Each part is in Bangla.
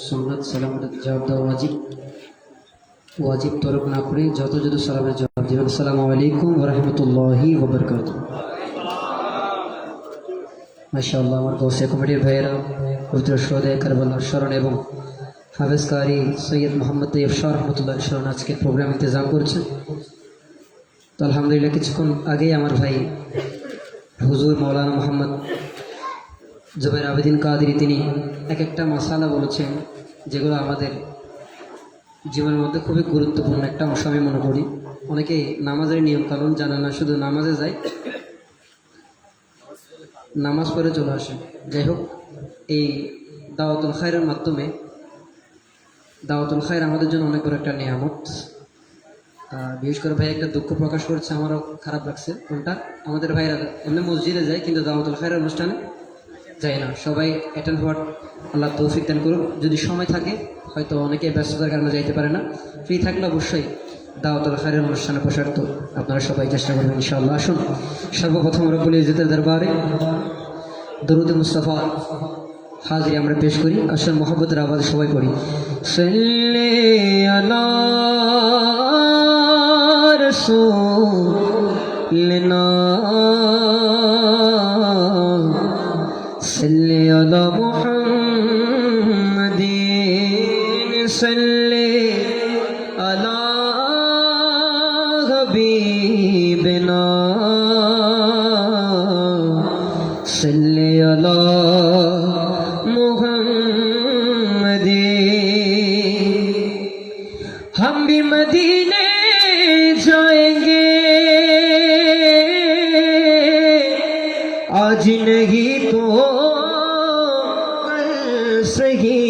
সুন্নাত সালামের জবাব দেওয়া ওয়াজিব তরক না করে যত সালামের জবাব দেবেন। আসসালামু আলাইকুম ওয়া রাহমাতুল্লাহি ওয়া বারাকাতুহু। মাশাআল্লাহ, আমার গৌসে কমিটির ভাইয়েরা পবিত্র শোহদায়ে কারবালার স্মরণ এবং হাফেজ কারি সৈয়দ মোহাম্মদ তৈয়ব শাহ রহমতুল্লাহ স্মরণ আজকের প্রোগ্রাম ইন্তজাম করছেন। তো আলহামদুলিল্লাহ, কিছুক্ষণ আগেই আমার ভাই হুজুর মাওলানা মোহাম্মদ জুবাইর আবেদিন কাদেরী তিনি এক একটা মাসালা বলেছেন, যেগুলো আমাদের জীবনের মধ্যে খুবই গুরুত্বপূর্ণ একটা অংশ আমি মনে করি। অনেকে নামাজের নিয়মকানুন জানে না, শুধু নামাজে যায়, নামাজ পড়ে চলে আসে। যাই হোক, এই দাওয়াতুল খায়রের মাধ্যমে দাওয়াতুল খায়র আমাদের জন্য অনেক বড় একটা নিয়ামত। বিশেষ করে ভাই একটা দুঃখ প্রকাশ করেছে, আমারও খারাপ লাগছে। কোনটা? আমাদের ভাইরা এমনি মসজিদে যায় কিন্তু দাওয়াতুল খায়রের অনুষ্ঠানে যায় না। সবাই অ্যাটেন্ড হওয়ার আল্লাহ তৌফিক দান করুক। যদি সময় থাকে, হয়তো অনেকে ব্যস্ততার কারণে যাইতে পারে না, ফ্রি থাকলে অবশ্যই দাওয়াতুল খায়রের অনুষ্ঠানে বসার তো আপনারা সবাই চেষ্টা করবেন ইনশাআল্লাহ। আসুন সর্বপ্রথম রব্বুল ইজ্জতের দরবারে দরুদ মুস্তাফা হাজিরি আমরা পেশ করি। আসুন মোহাব্বতের আওয়াজে সবাই পড়ি, সাল্লি আলা রাসূলিনা সাল্লি আলা মুহাম্মাদিন সাল্লি আলা হাবিবিনা সাল্লি আলা मुहम्मदीन। हम भी मदीने जाएंगे आज नहीं तो कल सही,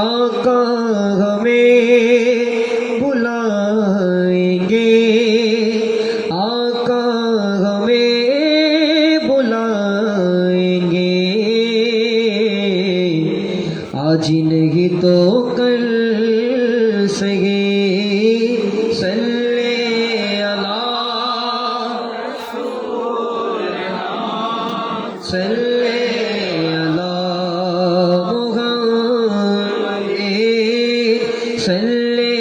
आका हमें बुलाएंगे, आका हमें बुलाएंगे, आज नहीं तो कल सही। सल्ले अला सल्ले अला मुहम्मद सल्ले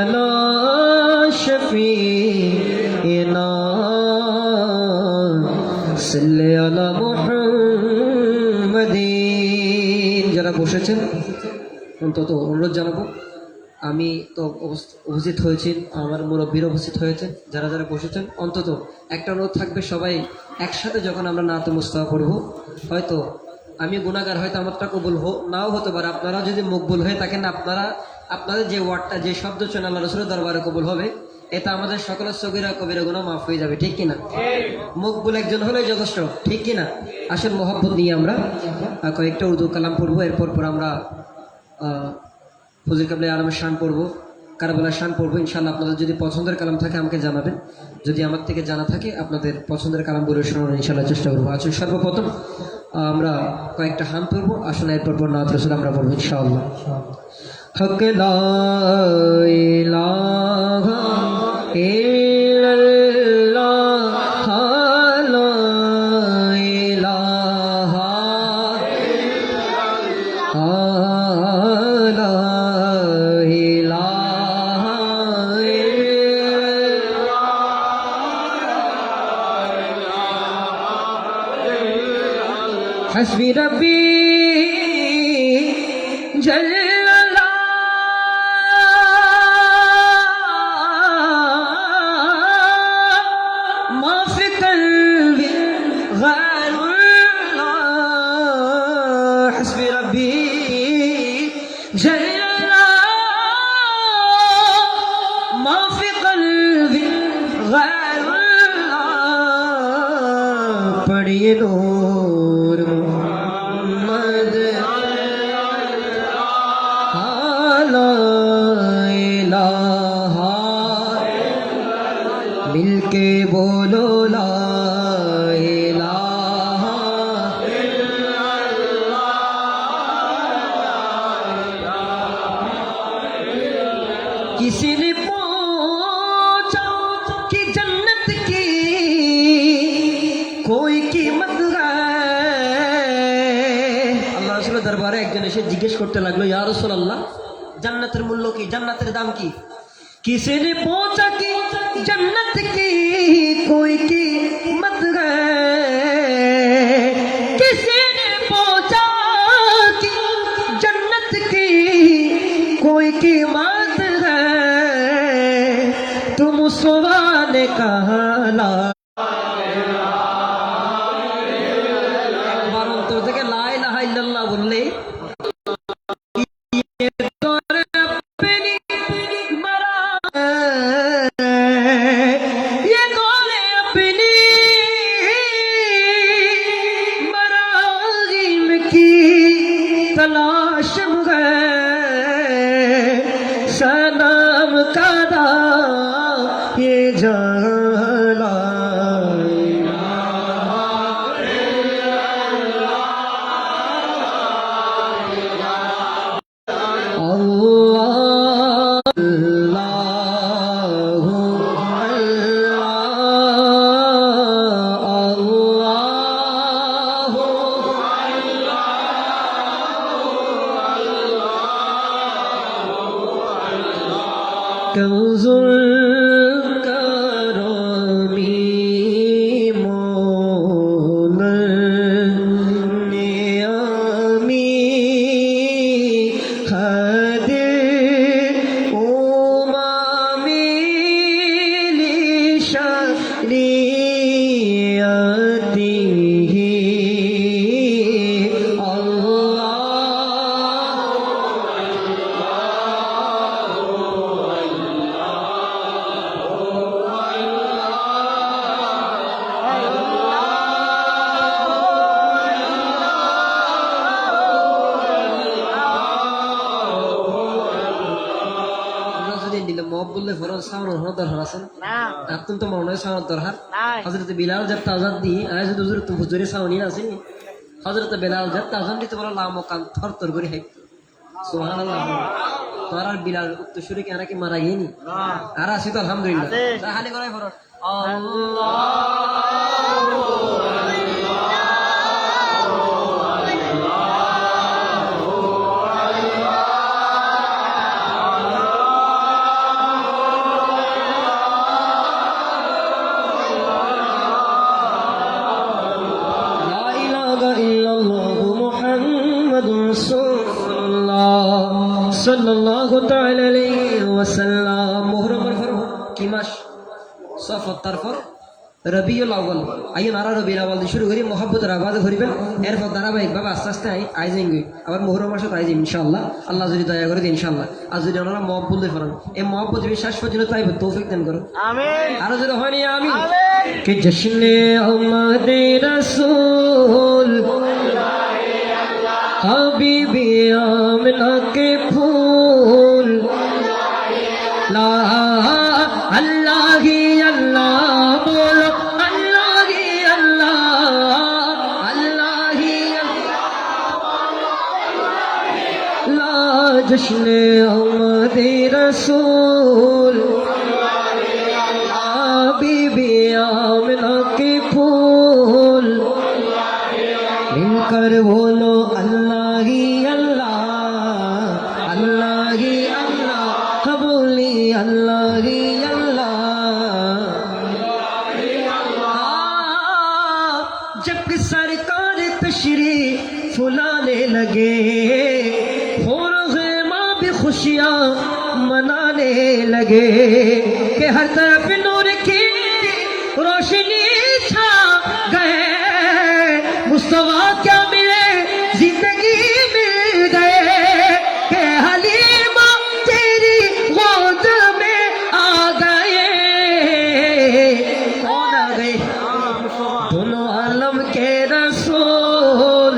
अला शफीना सल्ले अला मुहम्मदिन। যারা বসেছেন অন্তত অনুরোধ জানাবো, আমি তো উপস্থিত হয়েছি, আমার মুরব্বীর উপস্থিত হয়েছেন, যারা যারা বসেছেন অন্তত একটা অনুরোধ থাকবে, সবাই একসাথে যখন আমরা নাতে মুস্তাফা পড়ব, হয়তো আমি গুনাহগার, হয়তো আমারটা কবুল নাও হতে পারে, আপনারা যদি মকবুল হয়ে থাকেন, আপনাদের যে ওয়ার্ডটা, যে শব্দ চলে আল্লাহ রাসূলের দরবারে কবুল হবে, এটা আমাদের সকলের সগীরা কবিরা গুনাহ মাফ হয়ে যাবে, ঠিক কিনা? মকবুল একজন হলেই যথেষ্ট, ঠিক কিনা? আসল মোহাব্বত নিয়ে আমরা কয়েকটা উর্দু কালাম পড়বো, এরপর আমরা হুজুর কাবলা আলমের শান পড়বো, কারবালার শান পড়বো ইনশাআল্লাহ। আপনাদের যদি পছন্দের কালাম থাকে আমাকে জানাবেন, যদি আমার থেকে জানা থাকে আপনাদের পছন্দের কালাম বলে শোনানোর ইনশাআল্লাহ চেষ্টা করবো। আসুন সর্বপ্রথম আমরা কয়েকটা হাম পড়বো, আসুন এরপর নাত রাসূল আমরা পড়বো ইনশাআল্লাহ। হক লা ইলাহা ইল্লাল্লাহ লা ইলাহা हस्बी रब्बी जल्ला माफ़ी क़ल्बी गैरुल्लाह। हस्बी रब्बी जल्ला माफ़ी क़ल्बी गैरुल्लाह। पढ़िए नूर मोहम्मद ला इलाहा मिलके बोलो ला इलाहा किसी ने पूछा कि जन्नत की कोई कीमत है, अल्लाह ব্যাপারে একজন এসে জিজ্ঞেস করতে লাগলো, ইয়া রাসূলুল্লাহ, জান্নাতের মূল্য কি, জান্নাতের দাম কি? किसी ने पूछा कि जन्नत की कोई कीमत है, किसी ने पूछा कि जन्नत की कोई कीमत है, तुम सुबह ने कहा ला। একবার অন্তর থেকে লা ইলাহা ইল্লাল্লাহ বললে तलाश है सनम का ये जला कंजुल करोमी मोन नियामी खदे उमामी लिशरियती বললে ফরজ সাউন্ড হওয়ার দরকার আছে না? আপনি তো মনে হয় সাউন্ড দরকার। হযরত বিলাল জব তাজান দি আজ হুজুর তো হুজুরে সাউনি না আছে হযরত বিলাল জব তাজান দিতে বড় লামো কান থরথর করে হাই সুবহানাল্লাহ। তোরার বিলাল উত্তর সুরে কি আনাকে মারা গেনি আর আসি তো আলহামদুলিল্লাহ তাহলে করাই ফরজ আল্লাহ সাল্লাল্লাহু তাআলা আলাইহি ওয়াসাল্লাম। মুহররমের ফরহ কি মাস? সফর, তারপর রবিউল আউয়াল। আইন আর রবিউল আউয়াল দিয়ে শুরু করি, মহব্বতের আওয়াজ ধরিবেন, এরপর ধারাবাহিকভাবে আস্তে আস্তে আই যাইবে। আবার মুহররম মাসে আই যাইবে ইনশাআল্লাহ, আল্লাহ যদি দয়া করে দেন ইনশাআল্লাহ। আর যদি ওনারা মহব্বত দিয়ে ফরান, এই মহব্বত বিশ্বাস পর্যন্ত তাইবে তৌফিক দান করুন আমিন। আর যদি হয়নি আমিন। कि जश्ने अहमद रसूल हबीबी आमना के फूल ला अल्लाह ही अल्लाह बोलो अल्लाह ही अल्लाह अल्लाह ही ला जश्ने अहमद रसूल हबीबी आमना के फूल मिलकर बोलो अल्लाह ही अल्लाह अल्लाह ही अल्लाह बोली अल्लाह ही अल्लाह। जब सरकार तशरीफ फुलाने लगे और ग़ैमा भी खुशियाँ मनाने लगे कि हर तरफ नूर की रोशनी छा गए मुस्तफा क्या मिले जिंदगी मिल गए के हलीमा तेरी गोद में आ गए। कौन आ गए? दोनों आलम के रसूल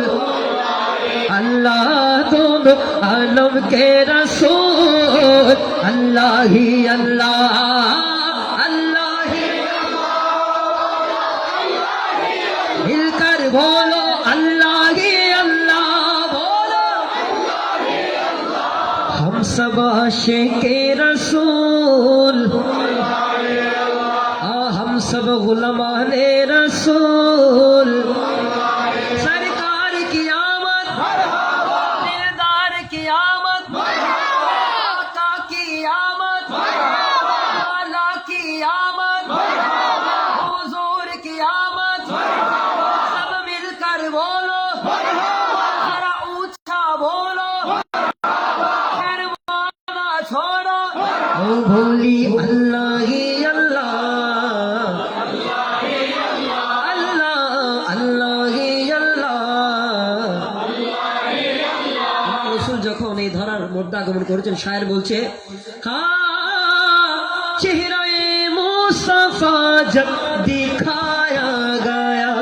अल्लाह, दोनों आलम के रसूल अल्लाह ही अल्लाह अल्लाह ही मिलकर बोलो अल्लाह ही अल्लाह बोलो। हम सब आशिक़े रसूल, हम सब गुलामाने रसूल। सरकार की आमद ও বলি আল্লাহ হি আল্লাহ, আল্লাহ আল্লাহ হি আল্লাহ। ইমাম রাসূল যখন এই ধরার মধ্যে আগমন করেছেন, শায়ের বলছে, চেহারায়ে মুস্তাফা জব দিখায়া গয়া,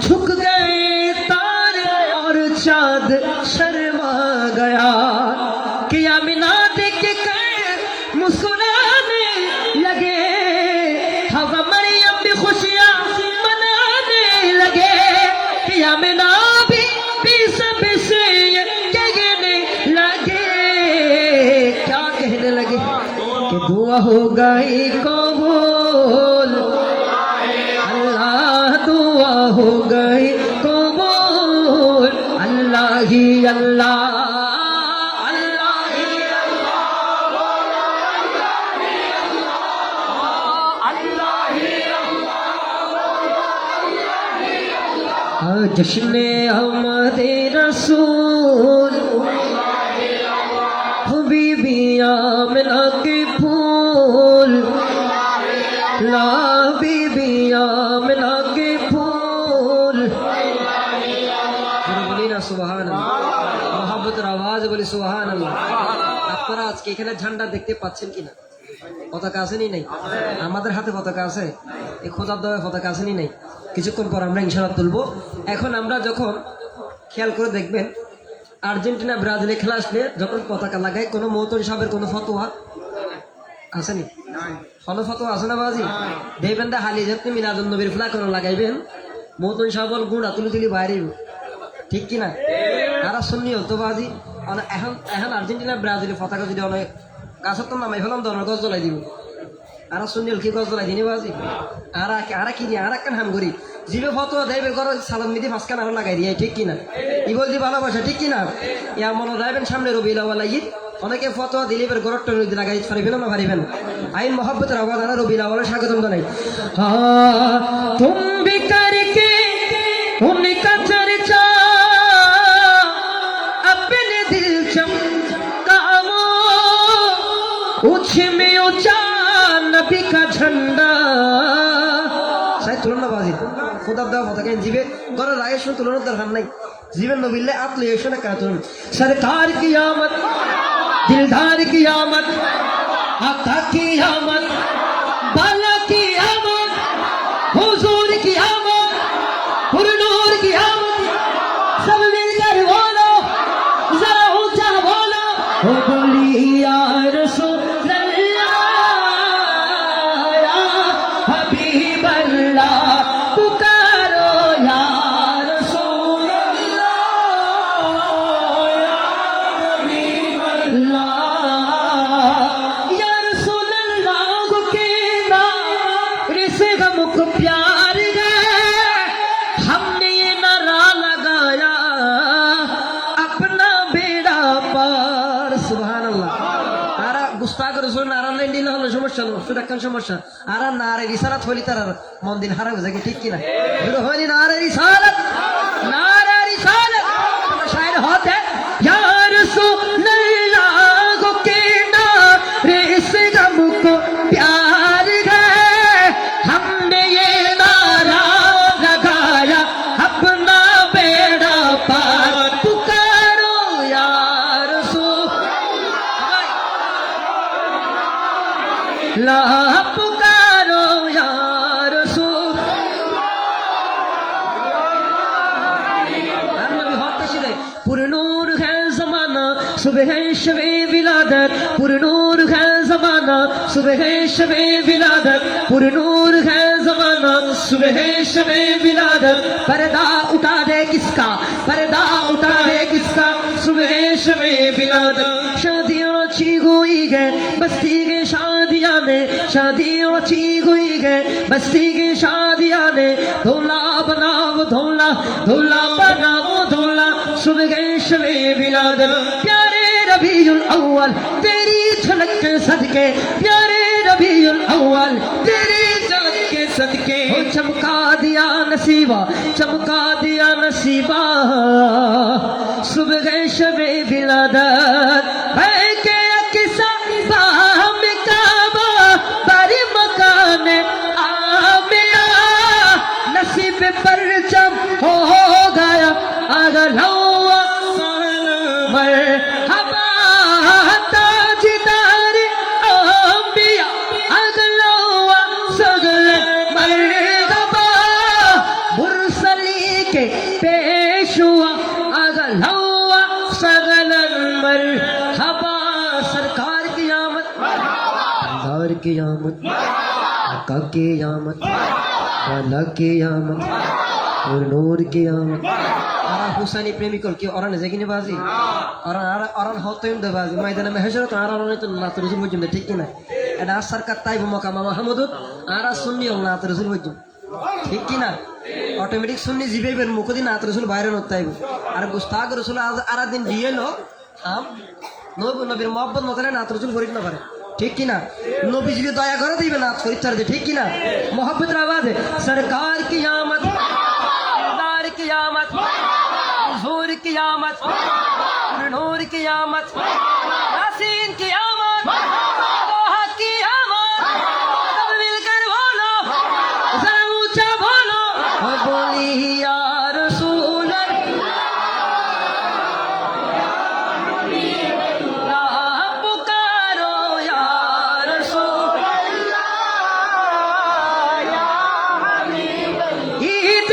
झुक गए तारे और चाँद शर्मा गया, कि आमिना देख कर मुस्कुराने लगे, हवा मरियम भी खुशियाँ मनाने लगे, कि आमिना भी सब से कहने लगे, क्या कहने लगे, कि दुआ हो गई कबूल, अल्लाह दुआ हो गई कबूल, अल्लाह ही अल्लाह, अल्लाह ही अल्लाह। जश्ने अहमदे रसूल, हबीबी आमिना के फूल, ला बीबी आमिना के फूल। বলি না সুবহানাল্লাহ, মহব্বতের আওয়াজ বলি সুবহানাল্লাহ। আপনারা আজকে এখানে ঝান্ডা দেখতে পাচ্ছেন কিনা? পতাকা আসেনি নাই? আমাদের হাতে পতাকা আছে, এই খোদার দেওয়া পতাকা আসেনি নাই? কিছুক্ষণ পর আমরা ইনশাআল্লাহ তুলবো। এখন আমরা যখন খেয়াল করে দেখবেন, আর্জেন্টিনা ব্রাজিলে খেলা আসলে যখন পতাকা লাগায়, কোনো মৌতনী সাহেবের কোনো ফতোয়া আসেনি? কোনো ফতোয়া আছে না বাজি? দেখবেন দা হালি যাতে মিলাদুন নবীর ফ্ল্যাগ কোনো লাগাইবেন, মৌতনী সাহেব গুণা তুলি তুলি বাইরে, ঠিক কিনা? তারা শুননি হতো বাজি। এখন এখন আর্জেন্টিনা ব্রাজিলের পতাকা যদি অনেক গাছের তো নামাই ফেলাম, দরকার গছ জ্বলাই দিব। আর শুননি কি গছ জ্বলাই দিনি বাজি? আর কি দিয়ে আর একখান হাম করি, জিবে ফতোয়া দেবে করো সালাম মিদি ফাঁসখান আরো লাগাই দিয়ে, ঠিক কিনা? ই বলছি ভালোবাসা, ঠিক কিনা? ইয়া মনে রাখবেন সামনে রবিউল আউয়াল ঈদ, অনেকে ফতোয়া দিলে এবার গররটা নদী লাগাই পারিবেন না পারিবেন? আইন মহব্বতের আওয়াজ আনা রবিউল আউয়ালে স্বাগতম জানাই। তুম ভি করকে উনকা চর্চা, अपने दिल चमकाओ, ऊंचे में ऊंचा नबी का झंडा। शायद तुलना बाजी खुदा दा पता कहीं जीवे गौर रायश में तुलना दरखान नहीं, जीवन नबीले आप ले यशो न कहा तुम। सरकार की आमद, दिलदार की आमद, आका की आमद, बाला की आमद, हुजूर की आमद, हुरनूर की आमद, सब मिलकर बोलो, जरा ऊंचा बोलो, हो बोली या रसूल अल्लाह, या हबीब अल्लाह, पुकारो या रसूल अल्लाह, या हबीब अल्लाह, या रसूल अल्लाह के नाम से हमको प्यार है, हमने ये नारा लगाया अपना बेड़ा पार। সুবহানাল্লাহ। তারা গুস্তাখ রসুল নারা লাইন দিলে হলো সমস্যা, সুরাক্ষণ সমস্যা। আর নারে রিসালাত হলি তার মন দিন হারা হয়ে যায়, ঠিক কিনা? হলি নারে রিসালাত, নারে রিসালাত শায়র হতে ইয়া রাসূলুল্লাহ কে নারে से हमको प्यार है, हमने ये नारा लगाया अपना बेड़ा पार, पुकारो या रसूल ला, पुकारो या रसूल। पुरनूर है जमाना सुबह शबे विलादत, पुरनूर है जमाना सुबह शबे विलादत, पुरनूर है जमाना सुबह शबे विलादत। पर्दा उठा दे किसका, पर्दा उठा दे किसका, सुबह शबे विलादत। शादियां अच्छी हुई है बस्ती के शादियां ने, शादियां अच्छी हुई है बस्ती के शादियां ने, धोला बनाओ धोला, धोला बनाओ धोला, सुबह शबे विलादत। प्यारे रबीउल अव्वल तेरी झलक के सदके, प्यारे रबीउल अव्वल तेरी झलक के सदके, हो चमका दिया नसीबा, चमका दिया नसीबा, सुबह शबे विलादत। है के किसा बाम का की आमद आका की आमद अल्लाह की आमद और नूर की आमद আর হুসাইনি প্রেমিকল কি ওরা নিজে কিনে বাজি ওরা হতইম দে বাজি ময়দানে মেহজর তো আর ওরা তো নাত রসুল পর্যন্ত ঠিক কিনা এটা সরকার তাইব মকামা মাহমুদুত আর সুন্নি ও নাত রসুল পর্যন্ত ঠিক কিনা অটোমেটিক সুন্নি জিবেবের মুখদি নাত রসুল বাইরে নতাইব আর গুস্তাগ রসুল আর দিন দিয়ে লো আম নবীর মহব্বত নতালে নাত রসুল ফরিদ না পারে ঠিক কিনা নবী যদি দয়া করে দিবে নাত ফরিদ ছাড় দে ঠিক কিনা মোহাব্বতের আওয়াজে সরকার কি আমত दार की आमद हुजूर की आमद नूर की आमद यासीन की आमद तोहा की आमद सब मिलकर बोलो जरा ऊंचा बोलो और बोली या रसूल अल्लाह पुकारो या रसूल ईद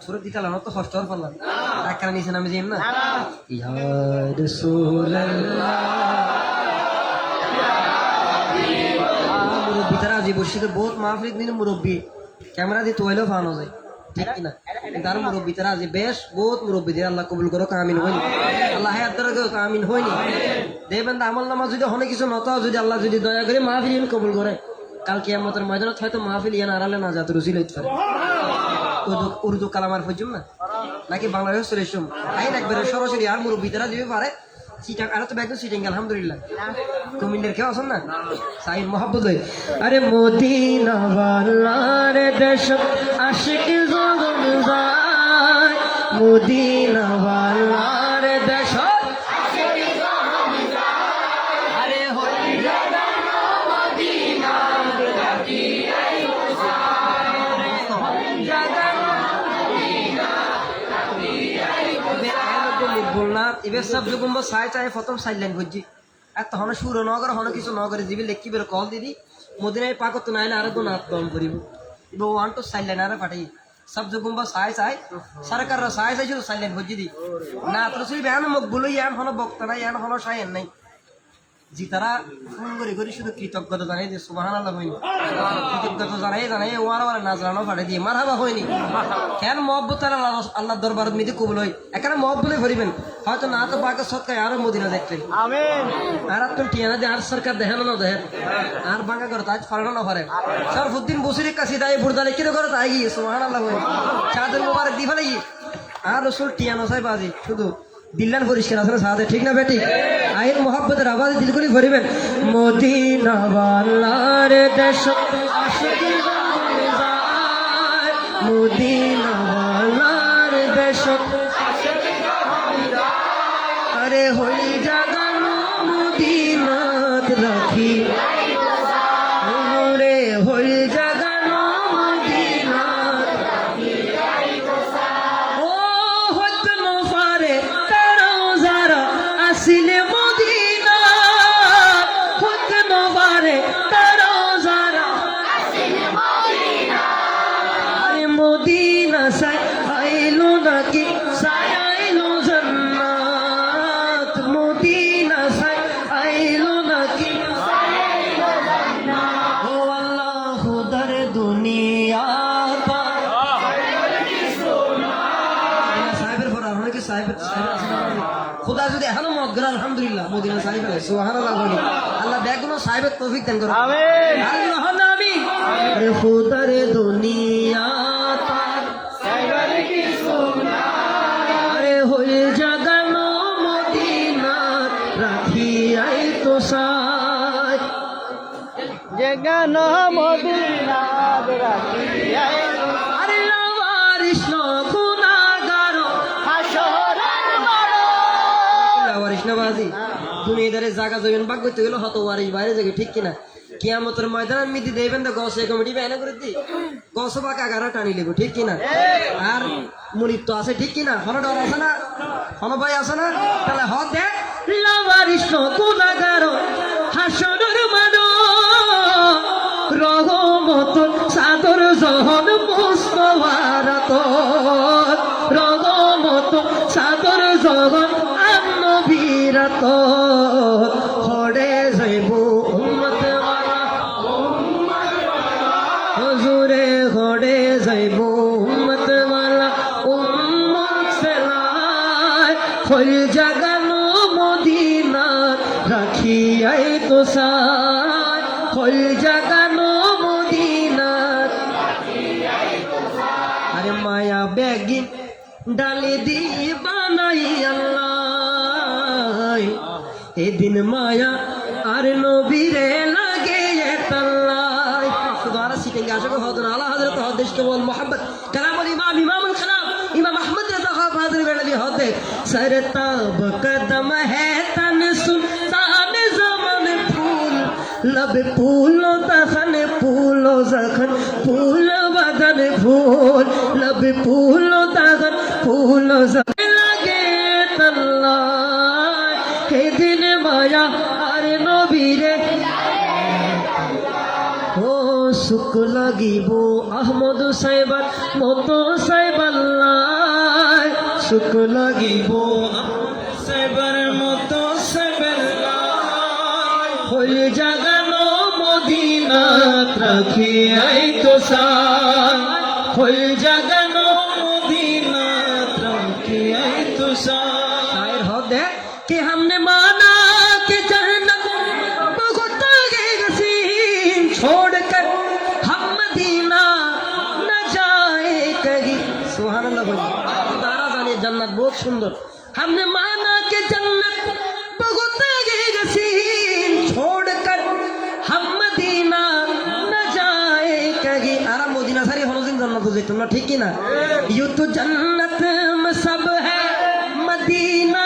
সুরত দিতে তো কষ্ট হওয়ার পারলাম একখানা নিচে নামে যাইম না ইয়া রাসূলুল্লাহ মুরব্বী তারা আজি বসিতে বহুত মাহফিল দিন মুরব্বী ক্যামেরা দিয়ে তোয়াইলেও ফানো যায় ঠিক কিনা তার মুরব্বী তারা আজি বেশ বহুত মুরব্বী দিয়ে আল্লাহ কবুল করো কামিন হয়নি আল্লাহ হায়াত দ্বারা কামিন হয়নি দেখবেন আমল নামা যদি অনেক কিছু নতাও যদি আল্লাহ যদি দয়া করে মাহফিল কবুল করে কাল কিয়ামতের ময়দানত হয়তো মাহফিল ইয়ান আড়ালে না যাতে রুসিল হইতে পারে উর্দু কালামার পর্যম না নাকি বাংলাদেশ চলে এসম আইন একবারে সরাসরি আর মুরব্বী তারা দিবে পারে সিটাং আর তো ব্যাগ সিটিং আলহামদুলিল্লাহ কুমিন্দের কেউ আছেন না সাইন মোহাব্বত হয়ে আরে মদিনা ওয়ালার দেশ আশিক জগন যায় মদিনা ওয়ালার দেশ আরে হই মদিনা রাখি বলনা এবার সব যুগম্ব সাই চাই প্রথম সাইলেন বুঝছি আর তখন সুর নগর হন কিছু নগরে দিবি লেখি বের কল দিদি মদিনায় পাকত নাই না আর তো নাত দম করিব এবার ওয়ান টু সাইলেন আর পাঠাই সব যুগম্ব সাই চাই সরকার সাই চাই শুধু সাইলেন বুঝছি দি না তো শুধু ব্যান মুখ বলো ইয়ান হন বক্তা নাই ইয়ান হন সাইন নাই জি তারা ফোন করে করে শুধু কৃতজ্ঞতা জানাই দিয়ে সুবহানাল্লাহ হয়নি কৃতজ্ঞতা জানাই ওয়ার না জানানো পাঠাই দিয়ে মারহাবা হয়নি কেন মহব্বত আল্লাহ দরবার মিদি কবুল হয় এখানে মহব্বতে ভরিবেন হয়তো না তো পাকে সৎকায় আরো মদিনা দেখলেন আমিন আর তুমি টিয়ানা দিয়ে আর সরকার দেখেন না দেখেন আর বাঙ্গা করে তাজ ফাড়ানো না পারে সরফুদ্দিন বসিরের কাছে তাই বুর্দালে কিরো করে তাই গিয়ে সুবহানাল্লাহ হয় চাঁদের মোবারক দি ফেলে গিয়ে আর রসুল টিয়ানো সাহেব বাজি শুধু দিল্লান পরিষ্কার আছে না সাথে ঠিক না বেটি আইন মোহাব্বতের আওয়াজে দিলগুলি ভরিবেন মদিনা ওয়ালার দেশ আশিক জগন যায় মদিনা ওয়ালার দেশ আরে হই জাগানো মদিনাত রাখি রে হই জাগানো মদিনাত রাখি ও হত নফারে আসিলে মদিনা হত নবারে তারো যারা আসিলে মদিনা আরে মদিনা সাই আইলো নাকি সাই আইলো জান্নাত মদিনা সাই আইলো নাকি সাই আইলো জান্নাত ও আল্লাহ খুদার দুনিয়া পার সাহেবের পর আর অনেকে সাহেবের খুদা যদি এখনো মত করে আলহামদুলিল্লাহ মদিনা সাহেব সুবহানাল্লাহ বলি আল্লাহ দেখুন সাহেবের তৌফিক দান করুন আমিন আল্লাহ নামি আরে খুদা রে দুনিয়া তার সাহেবের কি সোনা আরে হই জাগানো মদিনা রাখি আই তো সাই জাগানো মদিনা রাখি আই আরে লাওয়ারিস গুনাহগারো হাসর কৃষ্ণবাজি দুনিয়াদারে জায়গা জমিন বাগ করতে গেলে হত ওয়ারিশ বাইরে যাবে ঠিক কিনা কিয়ামতের ময়দান মিদি দেবেন তো গছে কমিটি বেনা করে দি গছ বা কাগারা টানি লিব ঠিক কিনা আর মুনিত তো আছে ঠিক কিনা হন ডর আছে না হন ভাই আছে না তাহলে হক দে লাবারিশ গুনাহগার হাসরের মানো রহমত সাদর জহন মুস্তফারাত রহমত সাদর জহন নবীরাত হড়ে যাইব উম্মত ওয়ালা হুজুরে হড়ে যাইব উম্মত ওয়ালা উম্মত সেলাই হল জাগানো মদিনা রাখিয়াই তো সাই হল জাগানো মদিনা আরে মায়া বেগিন ডালে দিয়ে বানাই আল্লাহ এদিন মায়া আর নবীরে লাগে তাল্লাই খুদারা সিটেঙ্গে আসবে হযরত আলা হযরত হাদিস কে বল মোহাম্মদ কালামুল ইমামুল খালাম ইমাম আহমদ রযা খান হাজির বেলালি হতে सरताब कदम है तन सुल्तान ज़मान फूल लब फूलो दखन फूलो जखन फूल बदन फूल लब फूलो दखन फूलो जखन लगे तल्ला के दिन माया আর নবীরে ও সুখ লাগিব আহমদ সাহেবার মতো সাহেবাল্লাহ সুখ লাগিব সাহেবার মতো সাহেবাল্লাহ হল জাগানো মদিনাত রাখিয়াই তো সাই হল জাগানো মদিনাত রাখিয়াই তো সাই শায়ের হদে कि हमने माना कि जन्नत बहुत आगे गसीम छोड़कर हम मदीना न जाए कहीं सुभान अल्लाह बोलिए तारा जाने जन्नत बहुत सुंदर हमने माना कि जन्नत बहुत आगे गसीम छोड़कर हम मदीना न जाए कहीं आरा मदीना सारी होनो दिन जन्नत हो जाए ठीक ही ना यूं तो जन्नत में सब है मदीना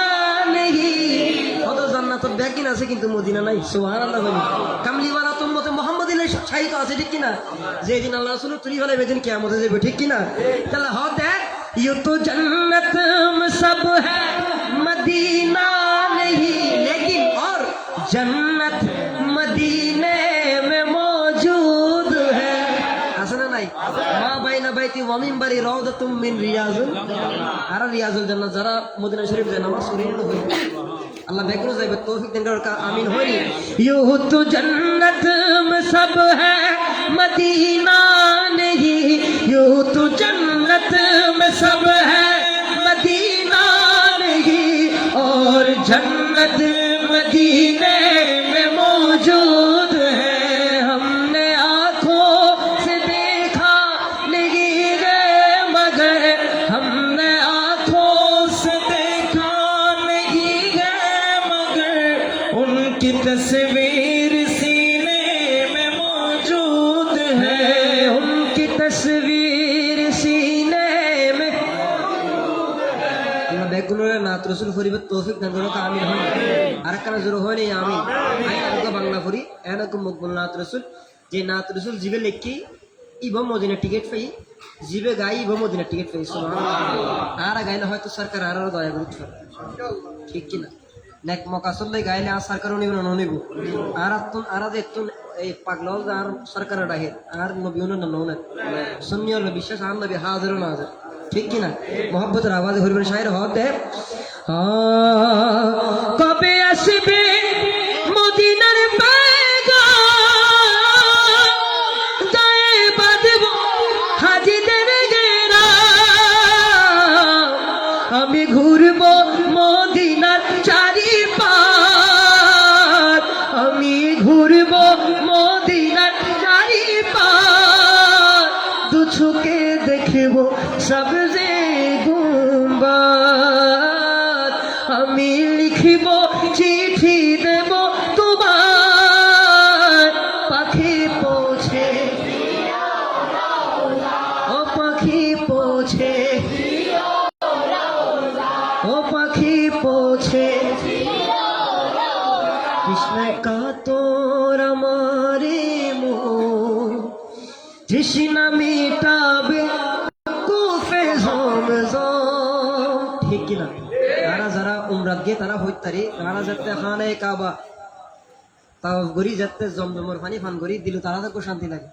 তো ব্যাগিন আছে কিন্তু মদিনা নাই সুবহানাল্লাহ বলি কামলিওয়ালা উম্মতে মুহাম্মাদিনের শাহিদ আছে ঠিক কি না যেদিন আল্লাহ রাসূল তুলি ফেলে বেদিন কিয়ামতে যাবে ঠিক কি না তাহলে হক দেখ ये तो जन्नत में सब है मदीना नहीं लेकिन और जन्नत मदीने में मौजूद है আসলে নাই মা বাইনা বাইতি ওয়া মিনবারি রাউদাতুম মিন রিয়াজুল আর রিয়াজুল জান্নাত যারা মদিনা শরীফ যায় নামাজ শরীফ হই अल्लाह बैकरो जाए तौफीक देंगे का आमीन होई यूं तो जन्नत में सब है मदीना नहीं यूं तो जन्नत में सब है मदीना नहीं और जन्नत मदीने में मौजूद है हमने आंखों से देखा नहीं रे मगर हमने आंखों से देखा नहीं है उनकी तस्वीर सीने में मौजूद है उनकी तस्वीर सीने में अल्लाह बेगुलोर नात रसूल फरीबत तौफीक दान करो आमीन होय আরেকখানা জোরে হয় নাই আমি আইনাকে বাংলা করি এনাকে মকবুল নাত রসুল যে নাত রসুল জিবে লেখি ইবা মদিনা টিকিট পাই জিবে গাই ইবা মদিনা টিকিট পাই সুবহানাল্লাহ আর গাইলে হয়তো সরকার আর দয়া করে ঠিক কি না নেক মকাসলে গাইলে আর সরকার নিব না নিব আর আতুন আর দেখতুন এই পাগল আর সরকার ডাহে আর নবীও না নন সুন্নিয়র বিশ্বাস আর নবী হাজির না হাজির ঠিক কি না মোহাব্বতের আওয়াজে হরিবর শায়ের হতে কবে আসবে মদিনার পয়গাম গায়ে বাঁধব হাজিদের ঘেরা আমি ঘুরব মদিনার চারিপাশ আমি ঘুরব মদিনার চারিপাশ দু চোখে দেখব সবজে গুম্বাদ আমি লিখিব চিঠি দেব তোমার পাখি পৌঁছে ও পাখি পৌঁছে ও পাখি পৌঁছে কৃষ্ণ কা তোর আমারে ঠিক কিনা? তারা যারা উমরাত গিয়ে তারা হইতারি তারা যাতে খানে কাবা তাওয়াফ করি যাতে জমজমের পানি পান করি দিল তারা তো শান্তি লাগে।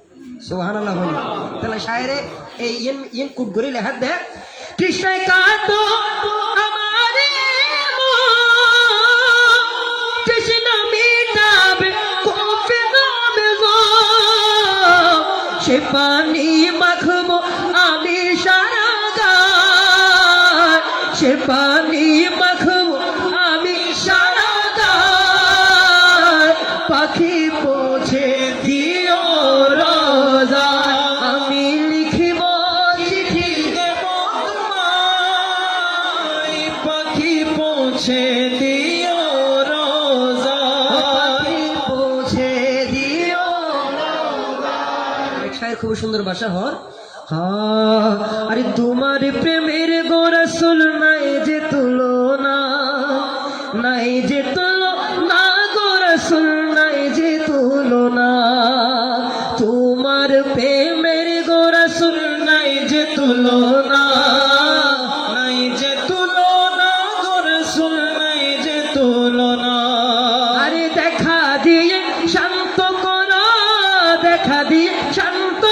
সুবহানাল্লাহ বলি। তাহলে শায়েরে এই ইন কুট করে লেখা দে কৃষ্ণায় কাতো আমারে কৃষ্ণ মিটাবে কোফে নামে সে পানি মাখবো আমি সারা গায় সে পানি মাখবো আমি সারা গায় পাখি পৌঁছে দিও রোজা আমি লিখিব চিঠি দেব তোমায় পাখি পৌঁছে দিও রোজা পাখি পৌঁছে দিও রোজা। শায়ের খুব সুন্দর ভাষা হর আরে তোমার প্রেমের গো রাসূল নাই যে তুলনা নাই যে তুলনা গো রাসূল নাই যে তুলনা তোমার প্রেমের গো রাসূল নাই যে তুলনা নাই যে তুলনা গো রাসূল নাই যে তুলনা। আরে দেখা দিয়ে শান্ত করো দেখা দিয়ে শান্ত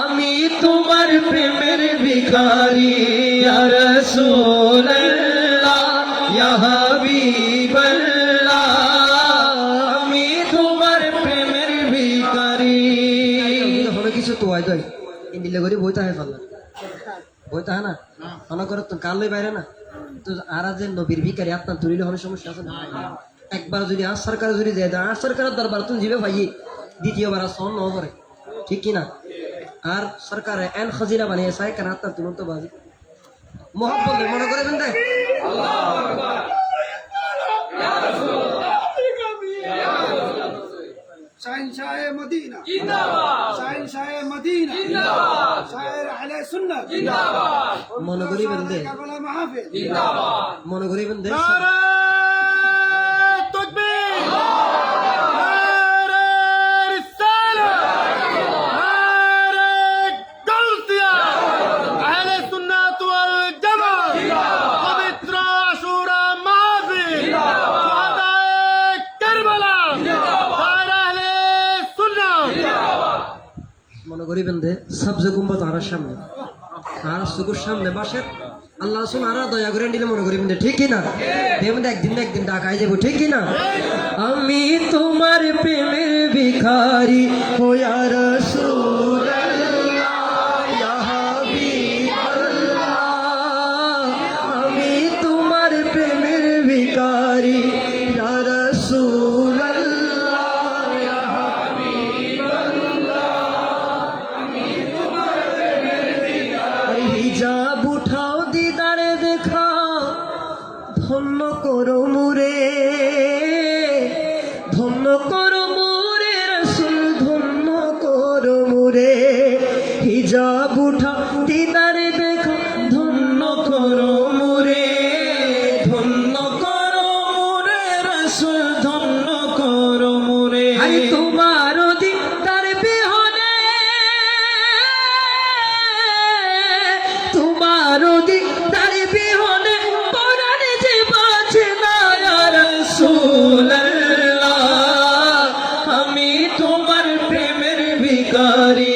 আমি তোমার প্রেমের ভিখারি ইয়া রাসূলুল্লাহ ইয়া হাবিবাল্লাহ আমি তোমার প্রেমের ভিখারি। হবে কিছু তো আই দই ইন্দিলে গরি বইতা হয় পাল্লা বইতা না মনে করো তো কালই বাইরে না তো আর যে নবীর ভিখারি আপনার তুলিলে হবে সমস্যা আছে না? একবার যদি আর সরকার যদি যায় আর সরকারের দরবার তুমি যাবে ভাই দ্বিতীয়বার আর সন ন করে ঠিক কিনা? আর সরকার এন খজিনা বানিয়ে চাই কেন আপনার তুলন্ত বাজি মোহাম্মদ মনে করে দেন शहंशाह मदीना जिंदाबाद शहंशाह मदीना जिंदाबाद शायर अहले सुन्नत जिंदाबाद মনে করি বন্ধে करबला महफिल जिंदाबाद মনে করি বন্ধে नारे तकबीर नारे रिसालत नारे गौसिया अहले सुन्नत वल जमात पवित्र आशूरा महफिल जिंदाबाद करबला মনে করি বন্ধে সবজে কুম্ভত আর সামনে আর সুকুর সামনে বাসে আল্লাহ রাসূল আর দয়া করে নিলে মনে করি বন্ধে ঠিক কিনা? দেবন্দে একদিন না একদিন ডাকাই যাবো ঠিক কিনা? আমি তোমার প্রেমের ভিখারি ও ইয়া রাসূলুল্লাহ ইয়া হাবিবাল্লাহ আমি তোমার প্রেমের ভিখারি ইয়া রাসূলুল্লাহ ইয়া হিজাব উঠাও দিদারে দেখা ধন্য করো মুরে ধন্য করো মুরে রাসূল ধন্য করো মুরে হিজাব উঠাও দিদারে দেখা ধন্য করো মুরে ধন্য করো মুরে রাসূল ধন্য করো মুরে। আরে তোমার দিদার বিহনে তোমার দিদার বিহনে পরাণ যে বাঁচে না ইয়া রাসূলুল্লাহ আমি তোমার প্রেমের ভিখারি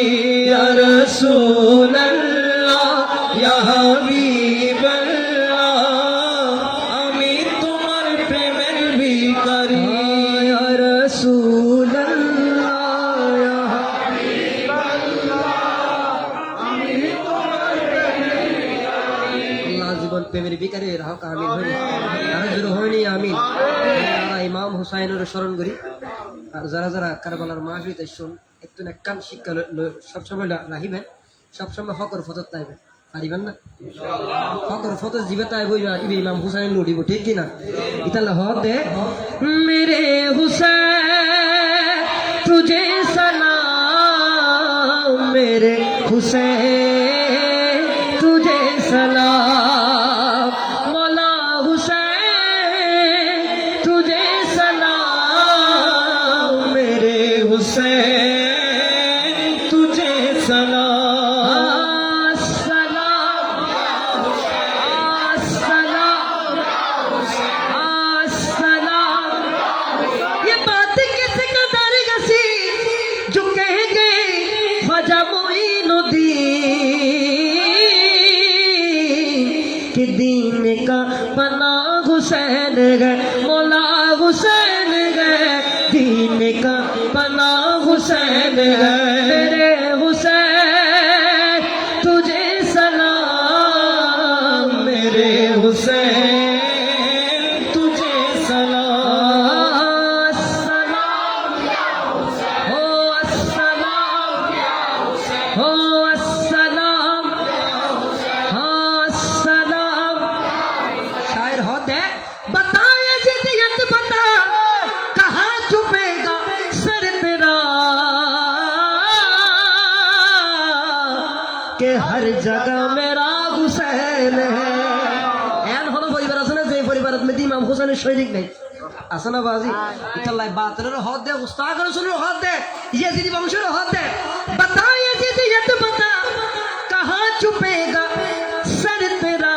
ইয়া রাসূলুল্লাহ ইয়া হাবিবাল্লাহ আমি তোমার প্রেমের ভিখারি ইয়া রাসূলুল্লাহ ইয়া আল্লাহ জীবন প্রেমের ভিখারি রাহ কামিল হইনি আর জুরু হইনি আমিন। আমরা ইমাম হুসাইনের স্মরণ করি আর যারা যারা কারবালার মাহফিল শুন একটু কান শিক্ষা সবসময় রাখিবেন সবসময় হকর ফতত তাইবেন পারিবেন না হকর ফতত জিবে তাই বইবা ইবে ইমাম হুসাইন লড়িব ঠিক কিনা? ইতাল্লাহ হক দে মেরে হুসাইন তুঝে সালাম मेरे हुसैन तुझे सलाम मौला हुसैन तुझे सलाम मेरे हुसैन हुसैन तुझे सलाम अस्सलाम अस्सलाम ये बात किस कदर गसी जो कहेंगे ख्वाजा मोइनुद्दीन कि दीन का बना हुसैन गए मौला हुसैन गए दीन का बना हुसैन गए मेरे हुसैन तुझे सलाम मेरे हुसैन तुझे सलाम अस्सलाम हो अस्सलाम हो अस्सलाम हाँ अस्सलाम शायर होते बताया जिदियत बता कहाँ छुपेगा सर तेरा के हर जगह मेरा हुसैन है এন হলো পরিবার আছে না যে পরিবারের মধ্যে ইমাম হোসেনের শরীক নেই আছে না বাজি ইতাল্লাহ বাতরের হদ দে উস্তাদ রসুলের হদ দে ইয়াজিদি বংশের হদ দে बता यजीदियत बता कहाँ छुपेगा सर तेरा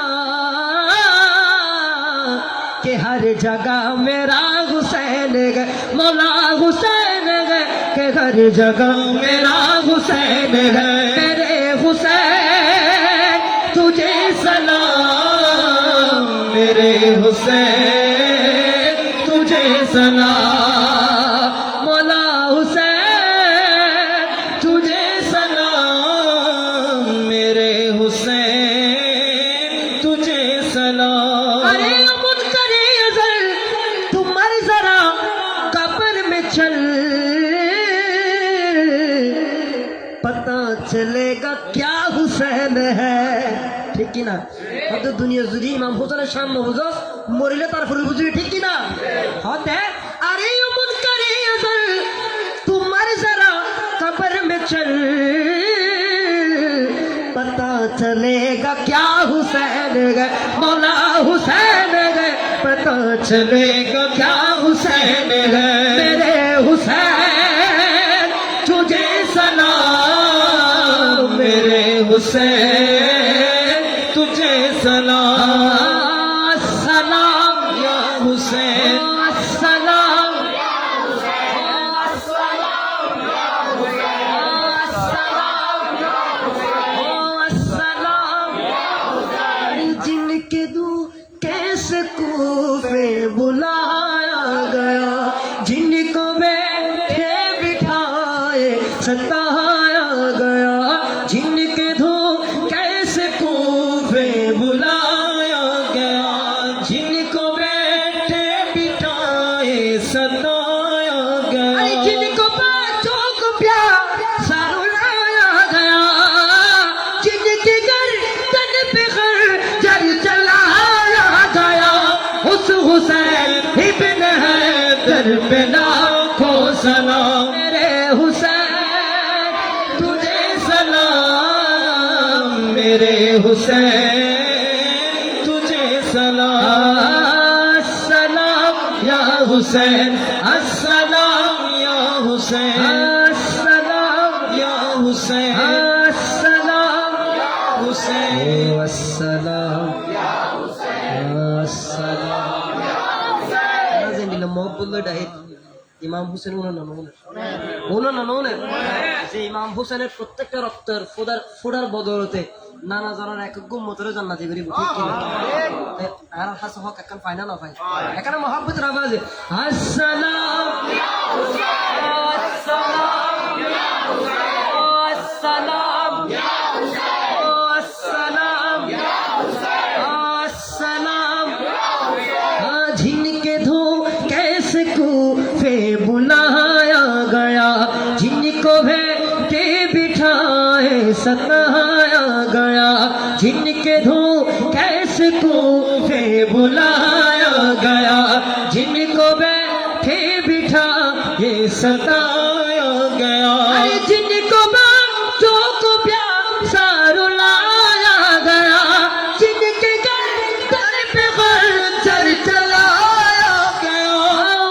कि हर जगह मेरा हुसैन गए मौला हुसैन गए कि हर जगह मेरा हुसैन गए मेरे हुसैन तुझे सलाम मेरे हुसैन तुझे सलाम मौला हुसैन तुझे सलाम मेरे हुसैन तुझे सलाम अरे मुझ करे अजल तुम मर जरा कब्र में चल पता चलेगा क्या हुसैन है ঠিক কি না হয়তো দুনিয়া যদি ইমাম হোসেনের সামনে বুঝো মরিলে তারপরে বুঝবি ঠিক কি না হতে আরে মুন করে अजल तुम मर जरा कब्र में चल पता चलेगा क्या हुसैन गए मौला हुसैन गए पता चलेगा क्या हुसैन गए मेरे हुसैन तुझे सलाम मेरे हुसैन तुझे सलाम सलाम या हुसैन सलाम जिनके दू कैसे कूफे बुलाया गया जिनको बैठे बिठाए सताया गया जिनके धो कैसे कूफे बुलाया गया जिनको बैठे बिठाए सताया अरे गया जिनको बच्चों को प्यासा रुलाया गया जिनके गर्दन पे खंजर चलाया गया उस हुसैन इब्न हैदर पे लाखों सलाम मेरे हुसैन तुझे सलाम मेरे हुसैन तुझे सलाम अस्सलाम या हुसैन अस्सलाम या हुसैन अस्सलाम या हुसैन अस्सलाम हुसैन अस्सलाम ইমাম হুসেন যে ইমাম হুসেনের প্রত্যেকটা রক্তের ফোড়ার বদলতে নানা জনের এক গুম্মতরে জান্নাতি করিব ঠিক কি না আর হাস হক এখন ফাইনা না ভাই এখানে মহব্বতের আওয়াজে আসসালাম আসসালাম আসসালাম अस्सलाम जिनके धो कैसे कूफे बुलाया गया जिनको बैठे बिठाए सताया गया जिनके धो कैसे कूफे बुलाया गया जिनको बैठे बिठाए सताया गया अरे जिनको बच्चों को प्यासा रुलाया गया जिनके गर्दन पे खंजर चलाया गया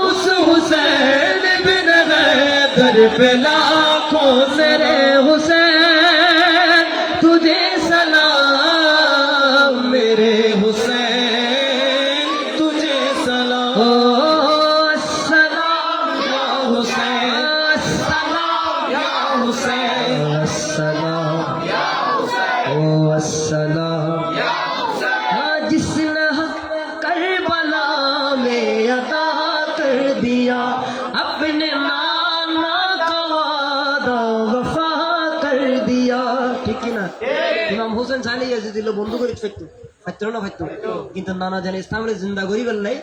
उस हुसैन बिन हैदर करबला को मेरे हुसैन तुझे सलाम मेरे हुसैन तुझे सलाम ओ अस्सलाम या हुसैन अस्सलाम या हुसैन अस्सलाम या हुसैन ओ अस्सलाम या हुसैन जिसने हक करबला में अता कर दिया अपने नाना का वादा वफा कर दिया ঠিক কি না ইমাম হোসেন চাইলে ইয়াজিদ বন্ধু করে ফেলতো ফাইতো না ফাইতো কিন্তু নানা জানে ইসলামের জিন্দা করি বললাই